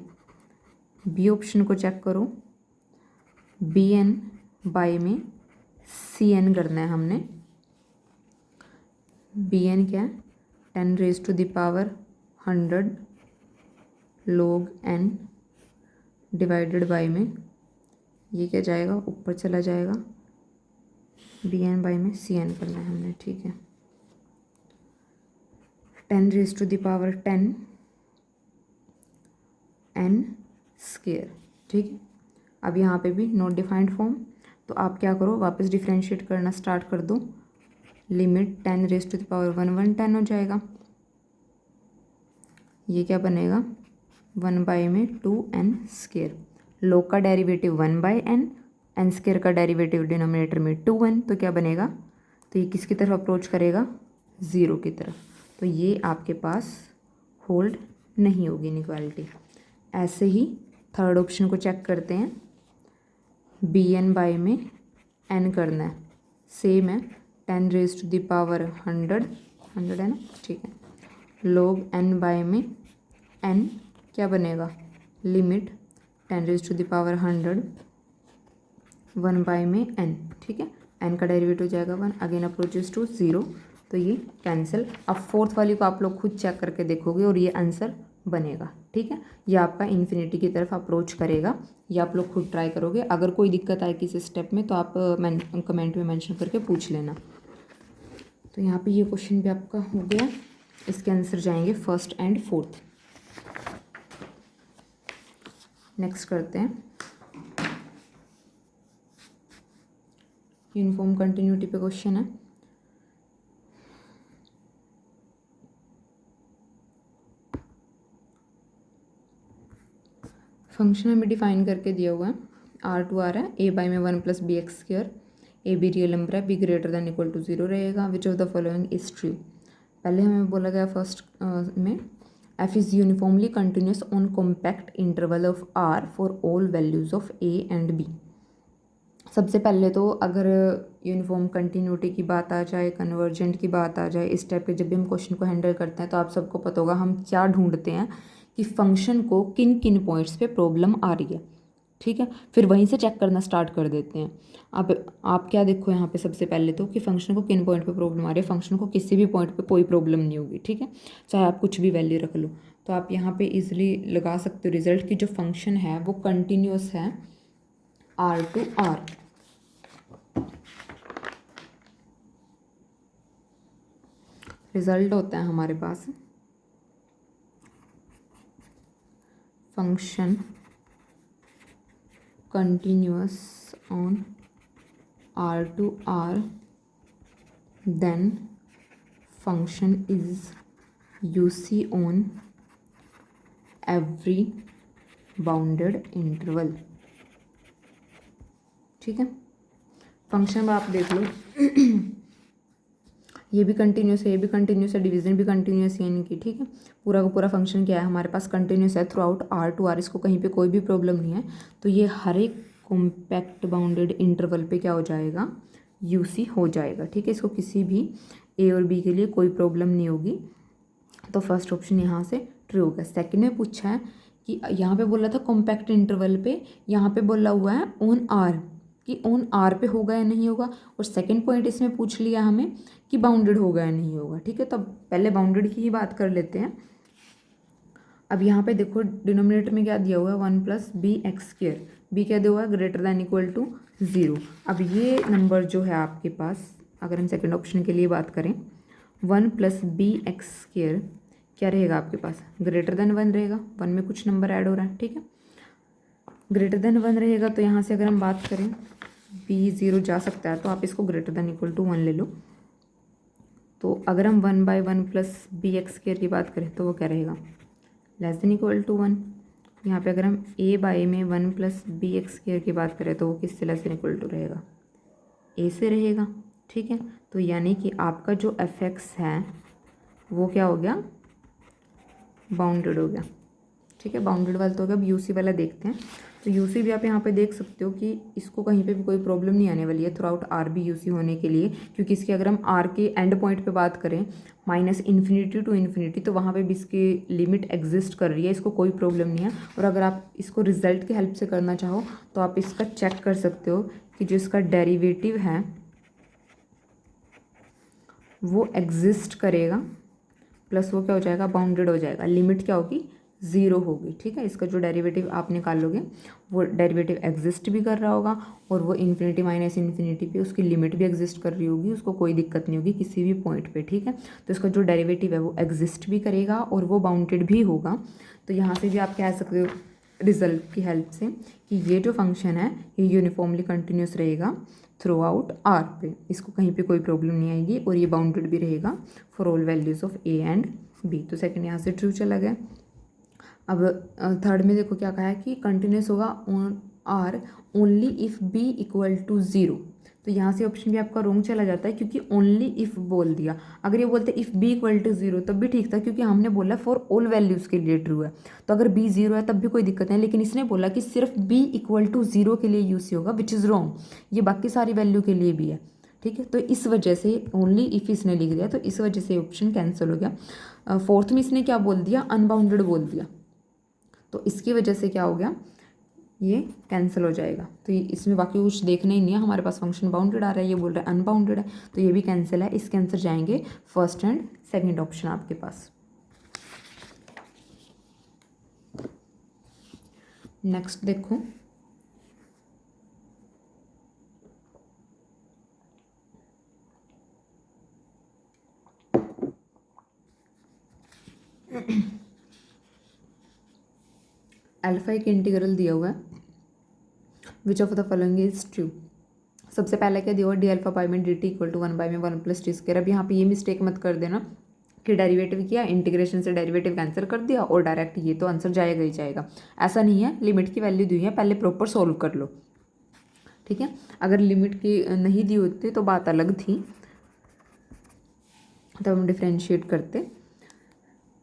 बी ऑप्शन को चेक करो, बी एन बाई में सी एन करना है हमने। बी एन क्या है, 10 raise to the power 100 log n divided by में, ये क्या जाएगा, ऊपर चला जाएगा, बी एन बाई में सी एन करना है हमने, ठीक है। 10 raise to the power 10 n square, ठीक है। अब यहाँ पे भी नॉट डिफाइंड फॉर्म, तो आप क्या करो, वापस डिफ्रेंशिएट करना स्टार्ट कर दो। Limit 10 raise to the power 1 10 हो जाएगा, ये क्या बनेगा, 1 बाई में 2n स्क्वायर। log का derivative 1 by n, n square का डेरिवेटिव डिनोमिनेटर में 2n, तो क्या बनेगा, तो ये किसकी तरफ अप्रोच करेगा, 0 की तरफ। तो ये आपके पास होल्ड नहीं होगी इनइक्वालिटी। ऐसे ही थर्ड ऑप्शन को चेक करते हैं, बी एन बाई में n करना है, सेम है, 10 रेज टू द पावर 100 है ना, ठीक है। log n बाई में n क्या बनेगा, limit 10 raise to the power 100 1 by में n, ठीक है। n का डेरिवेटिव हो जाएगा 1, अगेन अप्रोचेस टू 0, तो ये कैंसिल। अब फोर्थ वाली को आप लोग खुद चेक करके देखोगे और ये आंसर बनेगा, ठीक है। ये आपका इन्फिनिटी की तरफ अप्रोच करेगा, ये आप लोग खुद ट्राई करोगे। अगर कोई दिक्कत आए किसी स्टेप में तो आप कमेंट में मेंशन करके पूछ लेना। तो यहाँ पे ये क्वेश्चन भी आपका हो गया, इसके आंसर जाएंगे फर्स्ट एंड फोर्थ। नेक्स्ट करते हैं, यूनिफॉर्म कंटिन्यूटी पे क्वेश्चन है। फंक्शन हमें डिफाइन करके दिया हुआ है, आर टू आर है, ए बाई में 1+bx², a b real number है, b greater than equal to 0 रहेगा, which of the following is true. पहले हमें बोला गया फर्स्ट में f is uniformly continuous on compact interval of r for all values of a and b. सबसे पहले तो अगर यूनिफॉर्म कंटिन्यूटी की बात आ जाए, कन्वर्जेंट की बात आ जाए, इस टाइप के जब भी हम क्वेश्चन को हैंडल करते हैं तो आप सबको पता होगा हम क्या ढूंढते हैं कि फंक्शन को किन किन पॉइंट्स पे प्रॉब्लम आ रही है, ठीक है। फिर वहीं से चेक करना स्टार्ट कर देते हैं। अब आप क्या देखो यहाँ पे सबसे पहले तो कि फंक्शन को किन पॉइंट पे प्रॉब्लम आ रही है। फंक्शन को किसी भी पॉइंट पे कोई प्रॉब्लम नहीं होगी, ठीक है, चाहे आप कुछ भी वैल्यू रख लो। तो आप यहाँ पे इजीली लगा सकते हो रिजल्ट की जो फंक्शन है वो कंटिन्यूस है आर टू आर। रिजल्ट होता है हमारे पास function continuous on R to R, then function is UC on every bounded interval, ठीक है। फंक्शन में आप देख लो ये भी कंटिन्यूस है, ये भी कंटिन्यूस है, डिवीजन भी कंटिन्यूस है इनकी, ठीक है। पूरा का पूरा फंक्शन क्या है हमारे पास कंटिन्यूस है throughout R to R, इसको कहीं पे कोई भी प्रॉब्लम नहीं है। तो ये हर एक कॉम्पैक्ट बाउंडेड इंटरवल पे क्या हो जाएगा, यूसी हो जाएगा, ठीक है। इसको किसी भी ए और बी के लिए कोई प्रॉब्लम नहीं होगी। तो फर्स्ट ऑप्शन यहाँ से ट्रू होगा। सेकंड में पूछा है कि यहाँ पे बोला था कॉम्पैक्ट इंटरवल पे, यहाँ पे बोला हुआ है ऑन आर, कि ऑन आर पे होगा या नहीं होगा। और सेकंड पॉइंट इसमें पूछ लिया हमें कि बाउंडेड होगा या नहीं होगा, ठीक है। तो अब पहले बाउंडेड की ही बात कर लेते हैं। अब यहाँ पे देखो डिनोमिनेटर में क्या दिया हुआ है 1+bx², बी क्या दिया हुआ है ग्रेटर दैन इक्वल टू 0। अब ये नंबर जो है आपके पास, अगर हम सेकंड ऑप्शन के लिए बात करें 1+bx² क्या रहेगा आपके पास, ग्रेटर दैन 1 रहेगा। 1 में कुछ नंबर ऐड हो रहा है, ठीक है, ग्रेटर दैन 1 रहेगा। तो यहाँ से अगर हम बात करें b 0 जा सकता है, तो आप इसको ग्रेटर दैन इक्वल टू 1 ले लो। तो अगर हम 1/1+bx² की बात करें तो वो क्या रहेगा, लेस देन इक्वल टू 1। यहाँ पे अगर हम a बाई में 1+bx² की बात करें तो वो किससे लेस देन इक्वल टू रहेगा, a से रहेगा, ठीक है। तो यानी कि आपका जो f(x) है वो क्या हो गया, बाउंडेड हो गया, ठीक है। बाउंडेड वाला तो हो गया। अब यूसी वाला देखते हैं। तो यूसी भी आप यहाँ पे देख सकते हो कि इसको कहीं पे भी कोई प्रॉब्लम नहीं आने वाली है throughout R be UC होने के लिए, क्योंकि इसके अगर हम आर के एंड पॉइंट पे बात करें -∞ टू इन्फिनिटी, तो वहाँ पे भी इसकी लिमिट एग्जिस्ट कर रही है, इसको कोई प्रॉब्लम नहीं है। और अगर आप इसको रिजल्ट की हेल्प से करना चाहो तो आप इसका चेक कर सकते हो कि जो इसका डेरिवेटिव है वो एग्जिस्ट करेगा, प्लस वो क्या हो जाएगा, बाउंडेड हो जाएगा। लिमिट क्या होगी, 0 होगी, ठीक है। इसका जो डेरिवेटिव आप निकालोगे वो डेरिवेटिव एग्जिस्ट भी कर रहा होगा और वो इन्फिनिटी माइनस इन्फिनिटी पे उसकी लिमिट भी एग्जिस्ट कर रही होगी, उसको कोई दिक्कत नहीं होगी किसी भी पॉइंट पे, ठीक है। तो इसका जो डेरिवेटिव है वो एग्जिस्ट भी करेगा और वो बाउंडेड भी होगा। तो यहाँ से भी आप कह सकते हो रिजल्ट की हेल्प से कि ये जो फंक्शन है ये यूनिफॉर्मली कंटिन्यूस रहेगा थ्रू आउट आर पे, इसको कहीं पे कोई प्रॉब्लम नहीं आएगी और ये बाउंडेड भी रहेगा for all values of a and b. तो सेकंड यहाँ से ट्रू चला गया। अब थर्ड में देखो क्या कहा है कि कंटिन्यूस होगा on R only if b equal to 0। तो यहाँ से ऑप्शन भी आपका रॉन्ग चला जाता है क्योंकि ओनली इफ़ बोल दिया। अगर ये बोलते इफ़ बी इक्वल टू 0 तब भी ठीक था, क्योंकि हमने बोला फॉर ऑल वैल्यूज़ के लिए ट्रू है। तो अगर बी 0 है तब भी कोई दिक्कत नहीं, लेकिन इसने बोला कि सिर्फ बी इक्वल टू 0 के लिए यूज होगा, विच इज़ रॉन्ग। ये बाकी सारी वैल्यू के लिए भी है, ठीक है। तो इस वजह से ओनली इफ़ इसने लिख दिया, तो इस वजह से ऑप्शन कैंसिल हो गया। फोर्थ में इसने क्या बोल दिया, अनबाउंडेड बोल दिया, तो इसकी वजह से क्या हो गया, ये कैंसिल हो जाएगा। तो इसमें बाकी कुछ देखना ही नहीं है, हमारे पास फंक्शन बाउंडेड आ रहा है, ये बोल रहा है अनबाउंडेड है, तो ये भी कैंसिल है। इसके आंसर जाएंगे फर्स्ट एंड सेकंड ऑप्शन आपके पास। नेक्स्ट देखो, अल्फा एक इंटीग्रल दिया हुआ है, which of the following is true. सबसे पहले क्या दिया हुआ, डी अल्फा पाई में D T equal to 1/1 + t²। अब यहाँ पे ये मिस्टेक मत कर देना कि डेरिवेटिव किया, इंटीग्रेशन से डेरिवेटिव कैंसिल कर दिया और डायरेक्ट ये तो आंसर जाएगा ही जाएगा। ऐसा नहीं है, लिमिट की वैल्यू दी है, पहले प्रॉपर सॉल्व कर लो, ठीक है। अगर लिमिट की नहीं दी होती तो बात अलग थी, तब हम डिफ्रेंशिएट करते,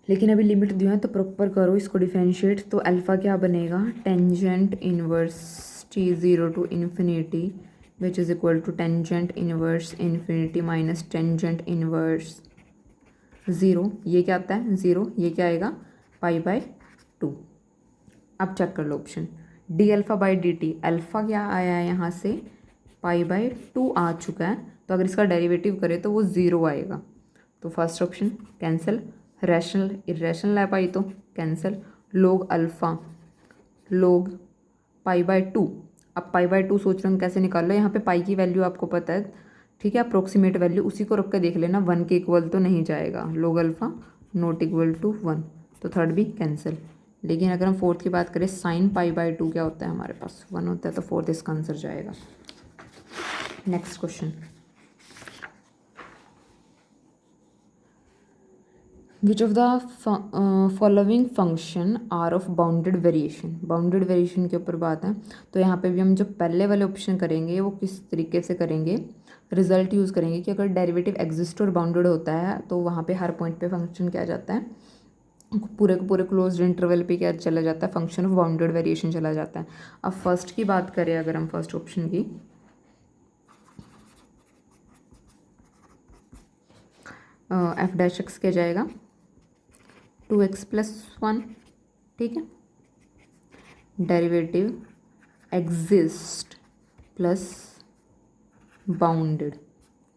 लेकिन अभी लिमिट दी है तो प्रॉपर करो इसको डिफ्रेंशिएट। तो अल्फ़ा क्या बनेगा, tangent inverse t zero to infinity which is equal to tangent inverse infinity minus tangent inverse zero. ये क्या आता है, ज़ीरो, ये क्या आएगा, π/2। अब चेक कर लो option d alpha by d t, alpha क्या आया है यहाँ से, π/2 आ चुका है, तो अगर इसका डेरिवेटिव करें तो वो ज़ीरो आएगा। तो first option cancel, rational irrational है पाई तो कैंसिल, लोग अल्फ़ा लोग π/2। अब π/2 सोच रहे हम कैसे निकाल लो, यहाँ पे पाई की वैल्यू आपको पता है, ठीक है, अप्रोक्सीमेट वैल्यू, उसी को रख के देख लेना, 1 के इक्वल तो नहीं जाएगा, लोग अल्फ़ा नॉट इक्वल टू 1, तो थर्ड भी कैंसिल। लेकिन अगर हम फोर्थ की बात करें, साइन π/2 क्या होता है हमारे पास, 1 होता है, तो फोर्थ इसका आंसर जाएगा। Next question, which of the following function are of bounded variation, bounded variation के ऊपर बात है। तो यहाँ पे भी हम जो पहले वाले ऑप्शन करेंगे वो किस तरीके से करेंगे, रिजल्ट यूज़ करेंगे कि अगर डेरिवेटिव एग्जिस्ट और बाउंडेड होता है तो वहाँ पे हर पॉइंट पे फंक्शन क्या जाता है, पूरे के पूरे क्लोज्ड इंटरवल पे क्या चला जाता है, फंक्शन ऑफ बाउंडेड वेरिएशन चला जाता है। अब फर्स्ट की बात करें, अगर हम फर्स्ट ऑप्शन की, एफ डैश एक्स क्या जाएगा, 2x+1, ठीक है, डेरिवेटिव एग्जिस्ट प्लस बाउंडेड,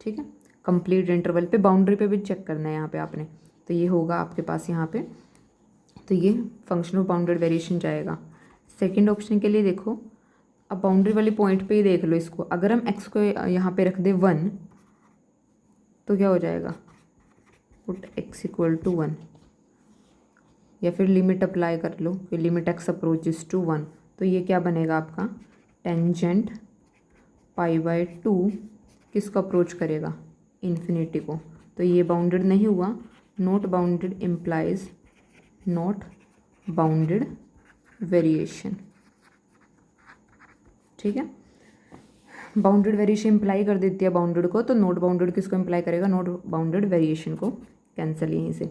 ठीक है, कंप्लीट इंटरवल पे, बाउंड्री पे भी चेक करना है यहाँ पे आपने, तो ये होगा आपके पास यहाँ पे, तो ये फंक्शन ऑफ बाउंडेड वेरिएशन जाएगा। सेकंड ऑप्शन के लिए देखो, अब बाउंड्री वाली पॉइंट पे ही देख लो इसको, अगर हम x को यहाँ पे रख दे 1 तो क्या हो जाएगा, पुट x इक्वल टू 1, या फिर लिमिट अप्लाई कर लो कि लिमिट x अप्रोचेस टू 1, तो ये क्या बनेगा आपका, टेंजेंट π/2 किसको अप्रोच करेगा, इन्फिनिटी को, तो ये बाउंडेड नहीं हुआ, not bounded implies not bounded variation, ठीक है, बाउंडेड वेरिएशन इम्प्लाई कर देती है बाउंडेड को, तो नॉट बाउंडेड किसको इम्प्लाई करेगा, नॉट बाउंडेड वेरिएशन को, कैंसिल यहीं से।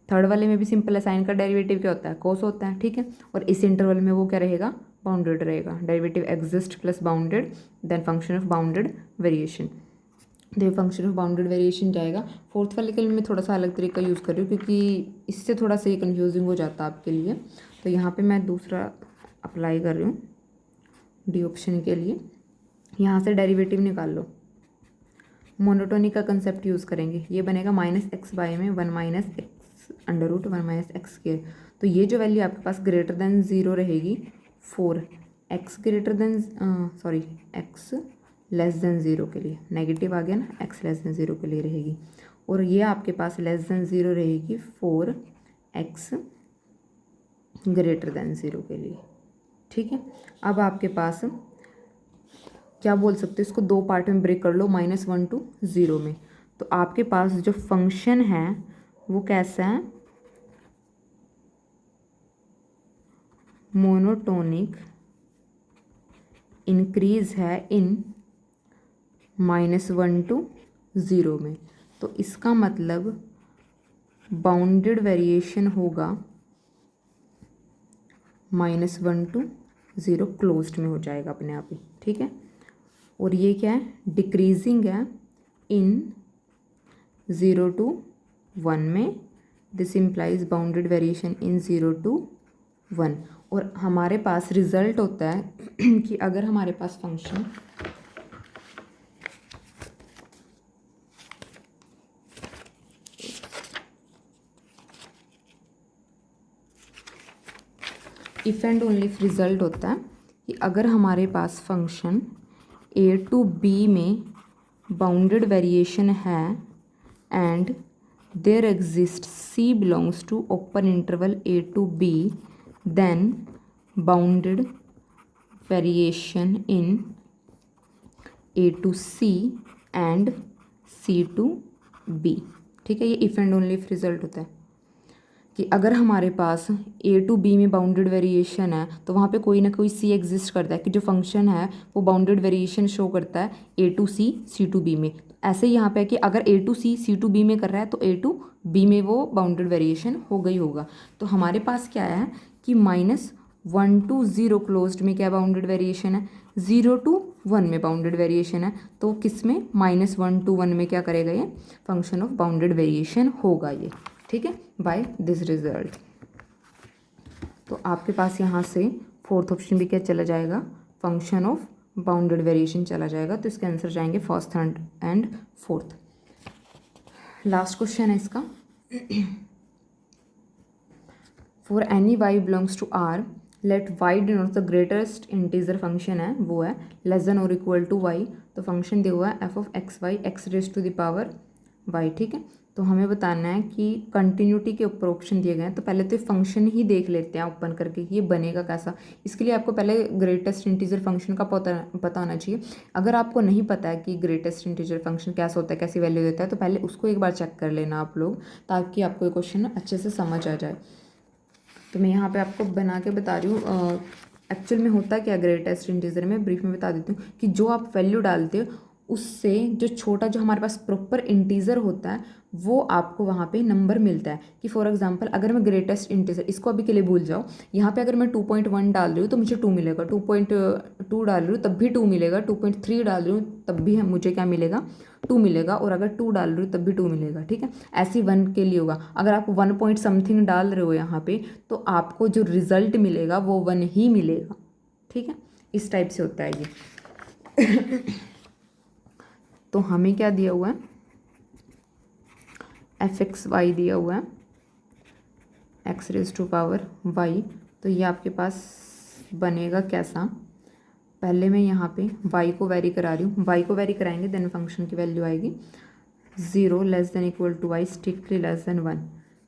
थर्ड वाले में भी सिंपल है, साइन का डेरिवेटिव क्या होता है, कोस होता है, ठीक है, और इस इंटरवल में वो क्या रहेगा, बाउंडेड रहेगा, derivative exist plus bounded then function of bounded variation, तो फंक्शन ऑफ बाउंडेड वेरिएशन जाएगा। फोर्थ वाले के लिए मैं थोड़ा सा अलग तरीका यूज़ कर रही हूँ क्योंकि इससे थोड़ा सा ये कन्फ्यूजिंग हो जाता है आपके लिए, तो यहाँ पे मैं दूसरा अप्लाई कर रही हूँ डी ऑप्शन के लिए। यहाँ से डेरिवेटिव निकाल लो, मोनोटोनी का कंसेप्ट यूज़ करेंगे, ये बनेगा -x/, में 1 - x √1 - x स्क्वायर, तो ये जो वैल्यू आपके पास ग्रेटर देन 0 रहेगी 4, x greater than x less than 0 के लिए, नेगेटिव आ गया ना, x लेस देन 0 के लिए रहेगी, और ये आपके पास लेस देन 0 रहेगी 4x ग्रेटर देन 0 के लिए, ठीक है। अब आपके पास क्या बोल सकते हो, इसको दो पार्ट में ब्रेक कर लो, -1 to 0 में, तो आपके पास जो फंक्शन है वो कैसा है, मोनोटोनिक इंक्रीज है इन -1 to 0 में, तो इसका मतलब बाउंडेड वेरिएशन होगा -1 to 0 क्लोज्ड में हो जाएगा अपने आप ही, ठीक है, और ये क्या है, डिक्रीजिंग है इन 0 to 1 में, this implies bounded variation in 0 to 1, और हमारे पास रिजल्ट होता है कि अगर हमारे पास function if and only if result होता है कि अगर हमारे पास फंक्शन a to b में बाउंडेड वेरिएशन है and there exist c belongs to open interval a to b, then bounded variation in a to c and c to b, ठीक है, ये if and only if result होता है कि अगर हमारे पास ए टू बी में बाउंडेड वेरिएशन है तो वहाँ पे कोई ना कोई सी एग्जिस्ट करता है कि जो फंक्शन है वो बाउंडेड वेरिएशन शो करता है a to c c to b में। ऐसे ही यहाँ पे है कि अगर a to c c to b में कर रहा है तो ए टू बी में वो बाउंडेड वेरिएशन हो गई होगा। तो हमारे पास क्या है कि -1 to 0 क्लोज्ड में क्या बाउंडेड वेरिएशन है, 0 to 1 में बाउंडेड वेरिएशन है। तो किस में, -1 to 1 में क्या करेगा ये फंक्शन ऑफ बाउंडेड वेरिएशन होगा ये, ठीक है, बाय दिस रिजल्ट। तो आपके पास यहाँ से फोर्थ ऑप्शन भी क्या चला जाएगा, फंक्शन ऑफ बाउंडेड वेरिएशन चला जाएगा। तो इसके आंसर जाएंगे first, third and fourth. Last question है इसका, for any y belongs to R let y denotes the greatest integer function है वो है लेस देन और इक्वल टू वाई। तो फंक्शन दिया हुआ है f of x y x raise to the power y, ठीक है। तो हमें बताना है कि कंटिन्यूटी के ऊपर ऑप्शन दिए गए हैं। तो पहले तो ये फंक्शन ही देख लेते हैं ओपन करके ये बनेगा कैसा। इसके लिए आपको पहले ग्रेटेस्ट इंटीजर फंक्शन का पता होना चाहिए। अगर आपको नहीं पता है कि ग्रेटेस्ट इंटीजर फंक्शन कैसा होता है, कैसी वैल्यू देता है, तो पहले उसको एक बार चेक कर लेना आप लोग, ताकि आपको ये क्वेश्चन अच्छे से समझ आ जाए। तो मैं यहाँ पे आपको बना के बता रही हूँ एक्चुअल में होता क्या ग्रेटेस्ट इंटीजर में, ब्रीफ में बता देती हूँ कि जो आप वैल्यू डालते हो उससे जो छोटा जो हमारे पास प्रॉपर इंटीजर होता है वो आपको वहाँ पे नंबर मिलता है। कि फॉर एग्जांपल अगर मैं ग्रेटेस्ट इंटीजर, इसको अभी के लिए भूल जाओ, यहाँ पे अगर मैं 2.1 डाल रही हूँ तो मुझे 2 मिलेगा, 2.2 डाल रही हूँ तब भी 2 मिलेगा, 2.3 डाल रही हूँ तब भी मुझे क्या मिलेगा, 2 मिलेगा, और अगर 2 डाल रही हूँ तब भी 2 मिलेगा, ठीक है। ऐसे 1 के लिए होगा। अगर आप 1 पॉइंट समथिंग डाल रहे हो यहाँ पे तो आपको जो रिजल्ट मिलेगा वो 1 ही मिलेगा, ठीक है। इस टाइप से होता है ये। तो हमें क्या दिया हुआ है, एफ एक्स वाई दिया हुआ है x raise to power y. तो ये आपके पास बनेगा कैसा, पहले मैं यहाँ पे y को वेरी करा रही हूँ, y को वेरी कराएंगे देन फंक्शन की वैल्यू आएगी 0 less than equal to y strictly less than 1।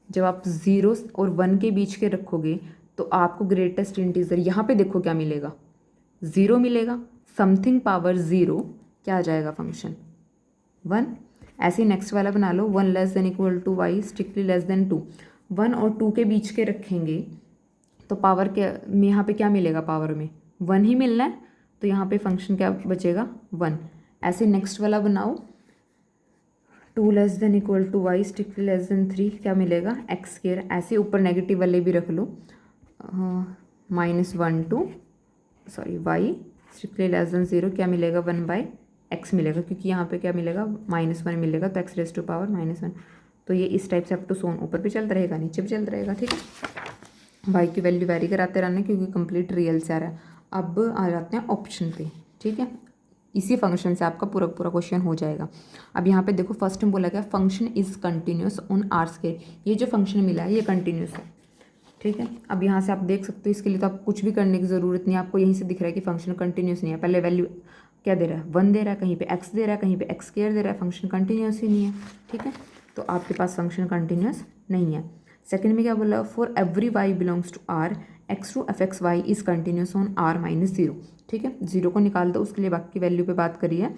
जब आप 0 और 1 के बीच के रखोगे तो आपको ग्रेटेस्ट इंटीजर यहाँ पे देखो क्या मिलेगा, 0 मिलेगा, समथिंग पावर 0 क्या आ जाएगा फंक्शन 1। ऐसे ही नेक्स्ट वाला बना लो, 1 less than equal to y strictly less than 2। 1 और 2 के बीच के रखेंगे तो पावर के में यहाँ पे क्या मिलेगा, पावर में 1 ही मिलना है, तो यहाँ पे फंक्शन क्या बचेगा 1। ऐसे नेक्स्ट वाला बनाओ, 2 less than equal to y strictly less than 3 क्या मिलेगा एक्स स्क्वायर। ऐसे ऊपर नेगेटिव वाले भी रख लो, -1 to y strictly less than 0 क्या मिलेगा 1/x मिलेगा, क्योंकि यहाँ पे क्या मिलेगा -1 मिलेगा, तो x रेज टू पावर -1। तो ये इस टाइप से अप टू सोन ऊपर भी चलता रहेगा नीचे भी चलता रहेगा, ठीक है। y की वैल्यू वेरी कराते रहना क्योंकि कंप्लीट रियल से आ रहा है। अब आ जाते हैं ऑप्शन पे, ठीक है। इसी फंक्शन से आपका पूरा पूरा क्वेश्चन हो जाएगा। अब यहाँ पे देखो फर्स्ट में बोला गया function is continuous on R square. ये जो फंक्शन मिला है ये कंटिन्यूस है, ठीक है। अब यहाँ से आप देख सकते हो, इसके लिए तो आप कुछ भी करने की ज़रूरत नहीं है, आपको यहीं से दिख रहा है कि फंक्शन कंटिन्यूस नहीं है। पहले वैल्यू क्या दे रहा है 1 दे रहा है, कहीं पे x दे रहा है, कहीं पे x स्क्वायर दे रहा है, फंक्शन कंटिन्यूस ही नहीं है, ठीक है। तो आपके पास फंक्शन कंटिन्यूस नहीं है। सेकंड में क्या बोला, for every y belongs to r x to f x y is continuous on r-0, ठीक है। 0 को निकाल दो, उसके लिए बाकी वैल्यू पे बात करी है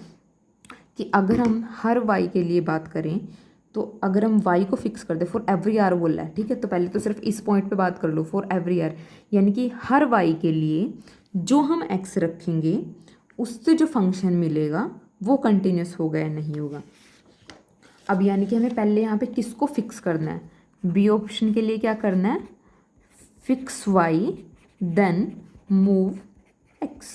कि अगर हम हर y के लिए बात करें तो अगर हम y को फिक्स कर दे, फॉर एवरी r बोला है, ठीक है। तो पहले तो सिर्फ इस पॉइंट पे बात कर लो, फॉर एवरी r, यानी कि हर y के लिए जो हम x रखेंगे उससे जो फंक्शन मिलेगा वो कंटिन्यूस होगा या नहीं होगा। अब यानी कि हमें पहले यहाँ पे किसको फिक्स करना है, बी ऑप्शन के लिए क्या करना है, fix y then move x,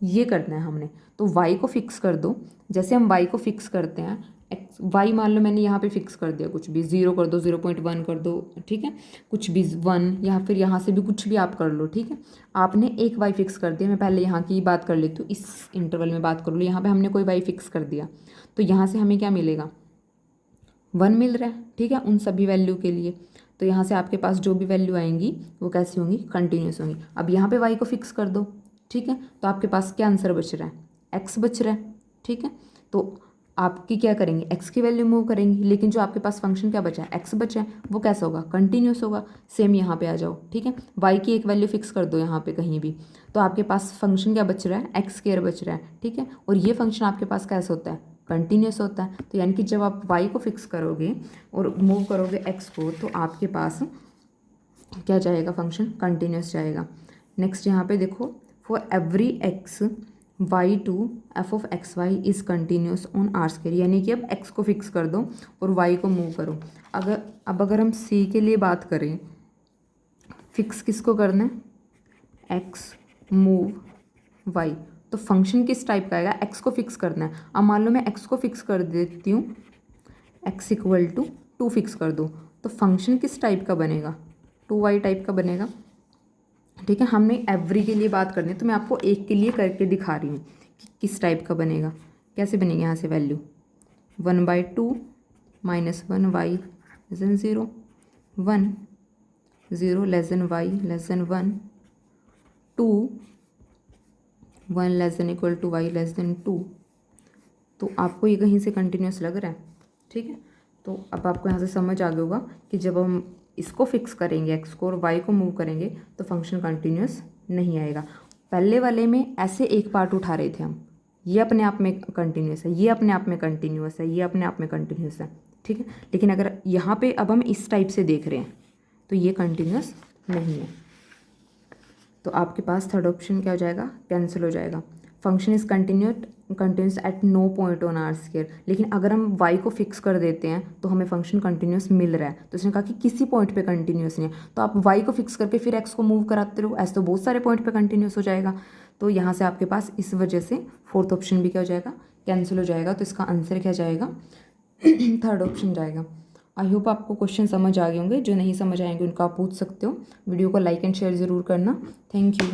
ये करना है हमने। तो y को फिक्स कर दो, जैसे हम y को फिक्स करते हैं x y मान लो मैंने यहाँ पे फिक्स कर दिया, कुछ भी 0 कर दो, 0.1 कर दो, ठीक है, कुछ भी 1, या फिर यहाँ से भी कुछ भी आप कर लो, ठीक है। आपने एक y फिक्स कर दिया, मैं पहले यहाँ की बात कर लेती हूँ, इस इंटरवल में बात कर लो। यहाँ पे हमने कोई y फिक्स कर दिया तो यहाँ से हमें क्या मिलेगा 1 मिल रहा है, ठीक है, उन सभी वैल्यू के लिए। तो यहाँ से आपके पास जो भी वैल्यू आएंगी वो कैसी होंगी, कंटिन्यूस होंगी। अब यहाँ पे y को फिक्स कर दो, ठीक है, तो आपके पास क्या आंसर बच रहा है, x बच रहा है, ठीक है। तो आपकी क्या करेंगे, x की वैल्यू मूव करेंगी, लेकिन जो आपके पास फंक्शन क्या बचा है, x बचा है, वो कैसा होगा, कंटिन्यूस होगा। सेम यहाँ पे आ जाओ, ठीक है, y की एक वैल्यू फिक्स कर दो यहाँ पे कहीं भी, तो आपके पास फंक्शन क्या बच रहा है, x स्क्वायर बच रहा है, ठीक है। और ये फंक्शन आपके पास कैसा होता है, कंटिन्यूस होता है। तो यानी कि जब आप y को फिक्स करोगे और मूव करोगे x को, तो आपके पास क्या जाएगा, फंक्शन कंटिन्यूस जाएगा। नेक्स्ट यहाँ पे देखो, for every x y2 f of x y is continuous on R square, यानी कि अब x को फिक्स कर दो और y को मूव करो। अगर हम c के लिए बात करें, फिक्स किसको करना है, x मूव y, तो फंक्शन किस टाइप का आएगा, x को फिक्स करना है। अब मान लो मैं x को फिक्स कर देती हूँ, x इक्वल टू 2 फिक्स कर दो, तो फंक्शन किस टाइप का बनेगा, 2y टाइप का बनेगा। ठीक है, हमने एवरी के लिए बात करनी है, तो मैं आपको एक के लिए करके दिखा रही हूँ कि किस टाइप का बनेगा। कैसे बनेगा, यहाँ से वैल्यू 1/2 -1 y <0 1 0 y <1 2 1 ≤ y <2। तो आपको ये कहीं से कंटिन्यूस लग रहा है। ठीक है, तो अब आपको यहाँ से समझ आ गया होगा कि जब हम इसको फिक्स करेंगे x को और y को मूव करेंगे तो फंक्शन कंटिन्यूस नहीं आएगा। पहले वाले में ऐसे एक पार्ट उठा रहे थे हम, ये अपने आप में कंटिन्यूस है, ये अपने आप में कंटिन्यूस है, ये अपने आप में कंटिन्यूस है। ठीक है, लेकिन अगर यहाँ पे अब हम इस टाइप से देख रहे हैं तो ये कंटिन्यूस नहीं है। तो आपके पास थर्ड ऑप्शन क्या हो जाएगा, कैंसिल हो जाएगा। Function is continuous at no point on R square. लेकिन अगर हम y को फिक्स कर देते हैं तो हमें फंक्शन कंटिन्यूस मिल रहा है, तो उसने कहा कि किसी पॉइंट पे कंटिन्यूस नहीं है। तो आप y को फिक्स करके फिर x को मूव कराते रहो, ऐसे तो बहुत सारे पॉइंट पे कंटिन्यूस हो जाएगा। तो यहाँ से आपके पास इस वजह से फोर्थ ऑप्शन भी क्या हो जाएगा, कैंसिल हो जाएगा। तो इसका आंसर क्या जाएगा, थर्ड ऑप्शन जाएगा। आई होप आपको क्वेश्चन समझ आ गए होंगे, जो नहीं समझ आएंगे उनका आप पूछ सकते हो। वीडियो को लाइक एंड शेयर ज़रूर करना। Thank you.